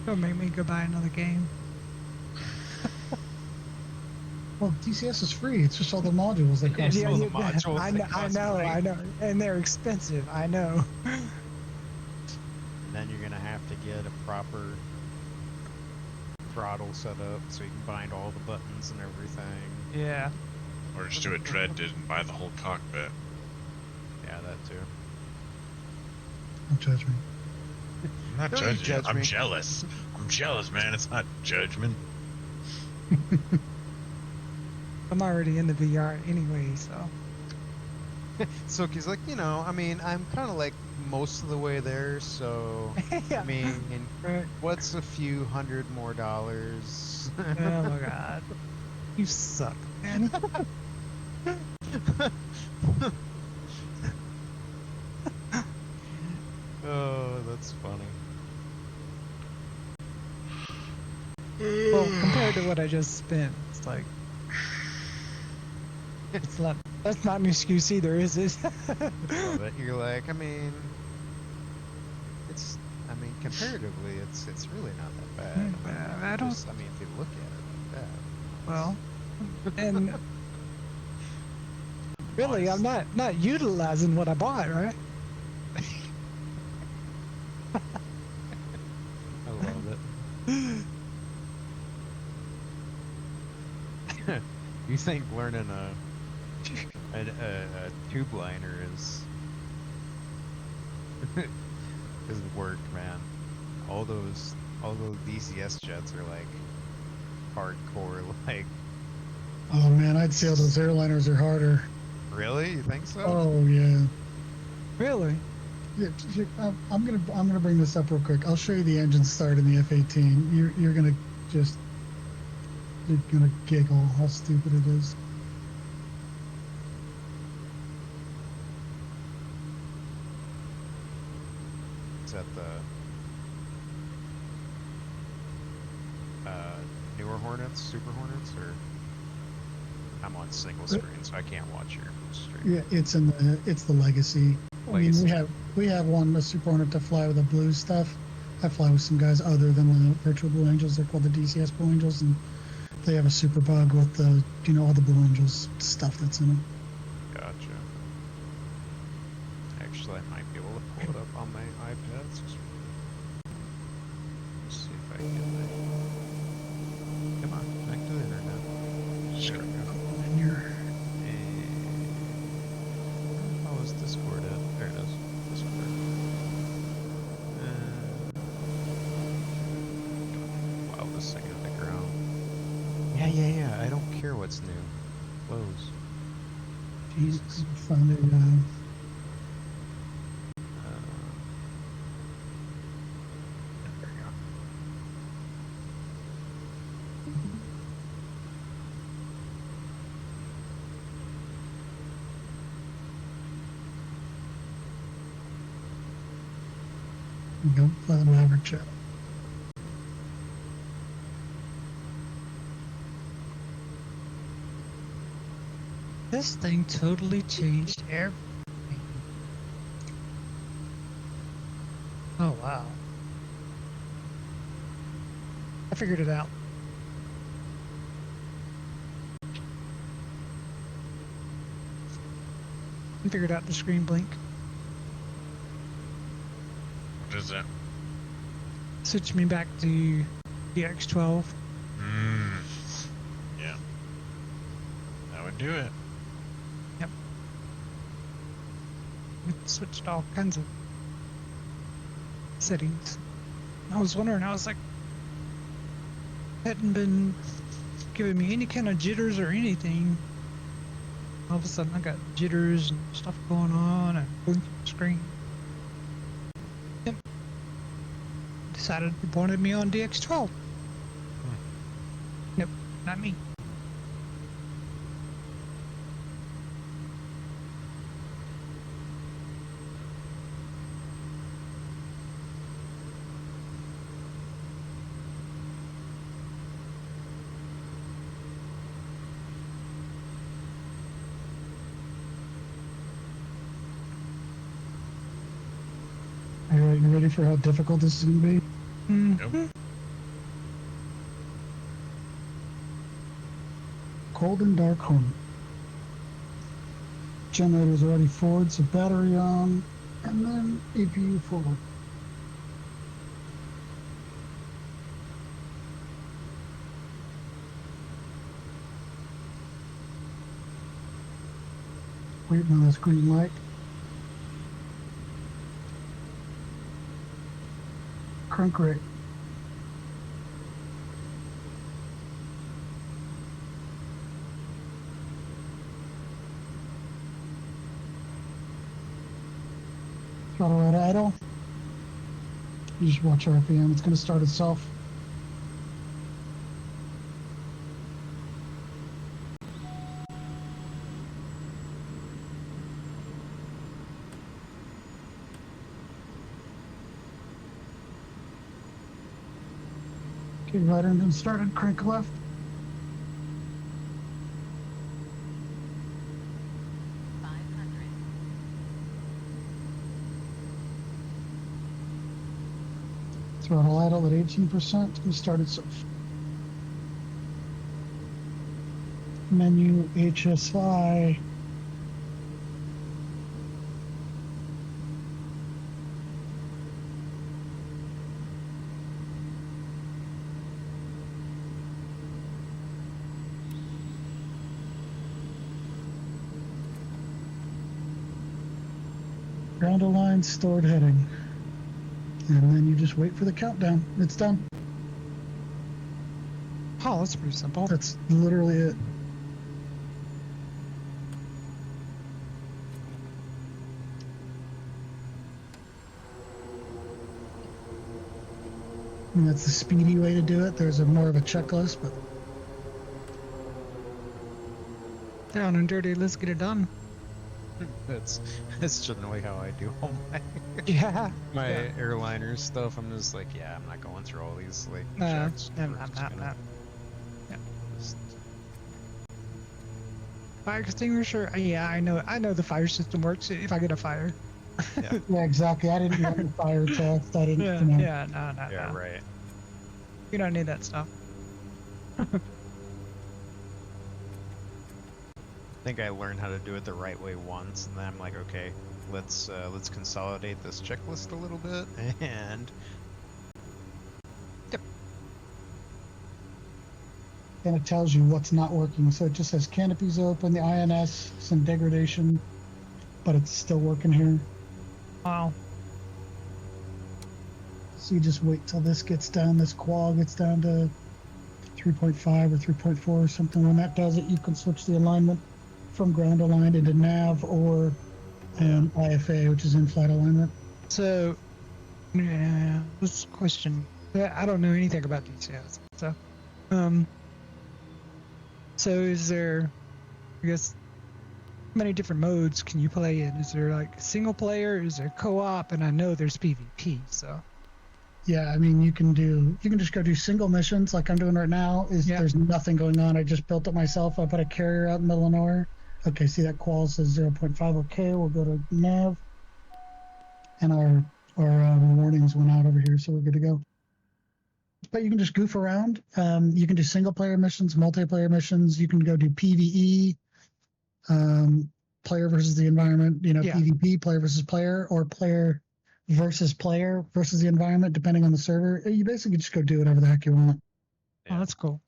Don't make me go buy another game. Well, DCS is free. It's just all the modules that cost. all the modules I that know, cost I know, money. and they're expensive. I know. And then you're gonna have to get a proper throttle set up so you can bind all the buttons and everything. Yeah. Or just do what Dread did and buy the whole cockpit. Yeah, that too. Don't judge me. I'm not Don't you judging. judge I'm me. jealous. I'm jealous, man. It's not judgment. I'm already in the VR anyway, so. So he's like, I mean, I'm kind of like most of the way there, so Yeah. I mean, Right. what's a few $100 more? Oh my god. You suck, man. Oh, that's funny. Well, compared to what I just spent, it's like. It's not. That's not an excuse either, is it? But you're like, I mean, comparatively, it's really not that bad. I don't. I mean, if you look at it like that. Well, and really, I'm not utilizing what I bought, right? I love it. You think learning a tube liner is work, man? All those DCS jets are like hardcore, like. Oh man, I'd say those airliners are harder. Really? You think so? Oh yeah. Really? Yeah, I'm gonna bring this up real quick. I'll show you the engine start in the F-18. You're gonna giggle how stupid it is. Is that the newer Hornets, Super Hornets, or I'm on single screen, so I can't watch your stream. Yeah, it's the Legacy. I mean, we have a Super Hornet to fly with the blue stuff. I fly with some guys other than the Virtual Blue Angels. They're called the DCS Blue Angels, and they have a Super Bug with the all the Blue Angels stuff that's in them. Gotcha. Actually, I might be able to pull it up on my iPad. Let's see if I can get my. Come on, connect to the internet. Sure. There we go. In your How is Discord at? There it is. Discord. Wow, this thing on the ground. Yeah. I don't care what's new. Close. Jesus, found a. There we go. Go fly the Maverick jet. This thing totally changed everything. Oh wow. I figured it out. I figured out the screen blink. What is that? Switch me back to DX12. Yeah. That would do it. Yep. It switched all kinds of settings. I was wondering, I was like, hadn't been giving me any kind of jitters or anything. All of a sudden I got jitters and stuff going on and blinking screen. Yep. Decided it wanted me on DX12. Nope, not me. Alright, you ready for how difficult this is going to be? Mm-hmm. Yep. Cold and dark home. Generator's already forward, so battery on, and then APU forward. Waiting on this green light. Crank rate. Throttle at idle. You just watch RPM. It's going to start itself. Okay, right engine started. Crank left. Throttle idle at 18%. We start itself. Menu HSI. Ground align, stored heading. And then you just wait for the countdown. It's done. Oh, that's pretty simple. That's literally it. And that's the speedy way to do it. There's a more of a checklist, but Down and dirty, let's get it done. That's generally how I do all Yeah. my Yeah. airliner stuff. I'm just like, yeah, I'm not going through all these like No, checks. I'm We're just not. gonna Yeah. just- Fire extinguisher? Yeah, I know the fire system works if I get a fire. yeah, yeah, exactly. I didn't run the fire test. I didn't, Yeah, you know. yeah, no. yeah, right. You don't need that stuff. I think I learned how to do it the right way once, and then I'm like, okay, let's consolidate this checklist a little bit, and And it tells you what's not working. So it just says canopies open, the INS, some degradation, but it's still working here. Wow. So you just wait till this gets down, this qual gets down to 3.5 or 3.4 or something. When that does it, you can switch the alignment from ground aligned into nav or IFA, which is in-flight alignment. So, this question, I don't know anything about DCS. So is there, I guess, how many different modes can you play in? Is there like single player? Is there co-op? And I know there's PvP, so. Yeah, I mean, you can just go do single missions like I'm doing right now. There's nothing going on. I just built it myself. I put a carrier out in the middle of nowhere. Okay, see that qual says 0.5. Okay, we'll go to nav. And our warnings went out over here, so we're good to go. But you can just goof around. You can do single player missions, multiplayer missions. You can go do PvE, player versus the environment, PvP, player versus player, or player versus the environment, depending on the server. You basically just go do whatever the heck you want. Oh, that's cool.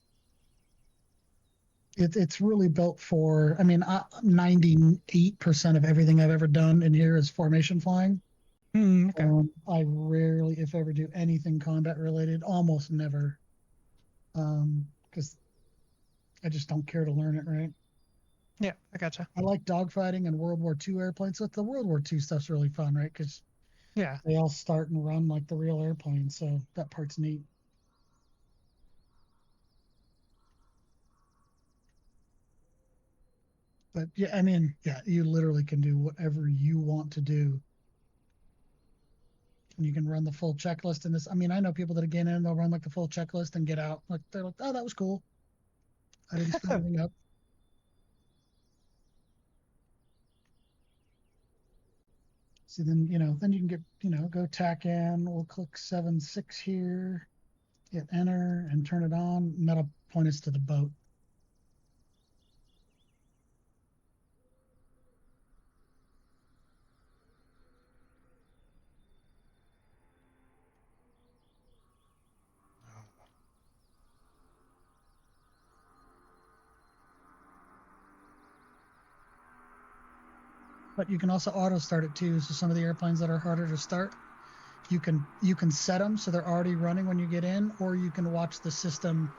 It's really built for, 98% of everything I've ever done in here is formation flying. Okay. I rarely, if ever, do anything combat related. Almost never, because I just don't care to learn it. Right. Yeah, I gotcha. I like dogfighting and World War II airplanes. So the World War II stuff's really fun, right? Because yeah, they all start and run like the real airplanes. So that part's neat. But yeah, I mean, yeah, you literally can do whatever you want to do. And you can run the full checklist in this. I mean, I know people that get in, they'll run like the full checklist and get out. Like they're like, oh, that was cool. I didn't screw anything up. So then, then you can get, go tack in. We'll click 7.6 here, hit enter and turn it on. And that'll point us to the boat. But you can also auto start it too. So some of the airplanes that are harder to start, you can set them so they're already running when you get in, or you can watch the system.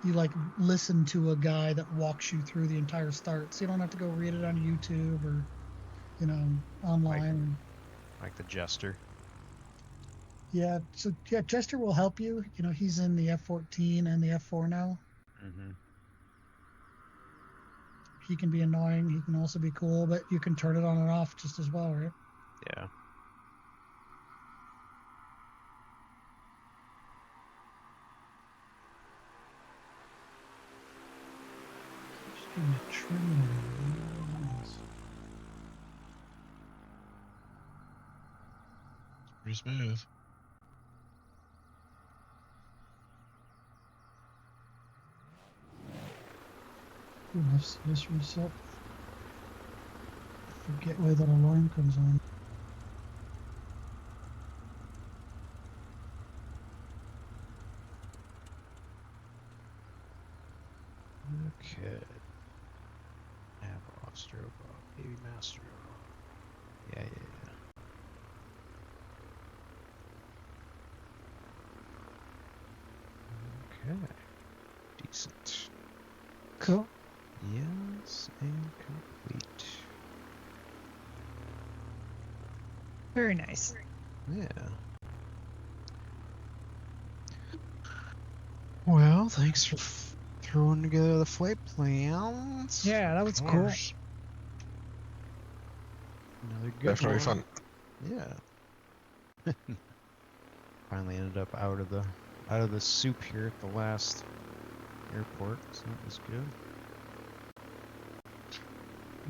You like listen to a guy that walks you through the entire start, so you don't have to go read it on YouTube or online. Like the Jester. Yeah. So yeah, Jester will help you. He's in the F-14 and the F-4 now. Mm-hmm. He can be annoying. He can also be cool, but you can turn it on and off just as well, right? Yeah. Just give me a trim. Pretty smooth. FCS reset. Forget where that alarm comes on. Okay. Nav Austro, Baby Master. Yeah. Okay. Decent. Cool. Yes, and complete. Very nice. Yeah. Well, thanks for throwing together the flight plans. Yeah, that was cool. Another good Definitely one. fun. Yeah. Finally ended up out of the soup here at the last airport, so that was good.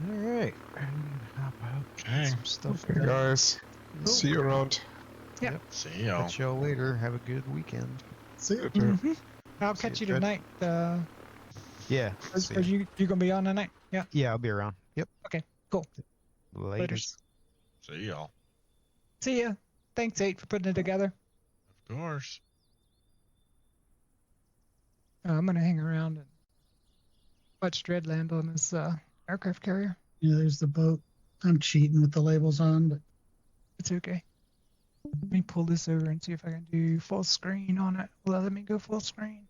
All right. Hop out. Okay. Some stuff Okay, done. guys. Cool. See you around. Yeah. Yep. See y'all. Catch y'all later. Have a good weekend. See you. Mm-hmm. I'll See catch you, you Fred. tonight. Yeah. See Are ya. you gonna be on tonight? Yeah. Yeah, I'll be around. Yep. Okay. Cool. Later. See y'all. See ya. Thanks, 8, for putting it together. Of course. I'm gonna hang around and watch Dread land on this aircraft carrier. Yeah, there's the boat. I'm cheating with the labels on, but It's okay. Let me pull this over and see if I can do full screen on it. Will it let me go full screen?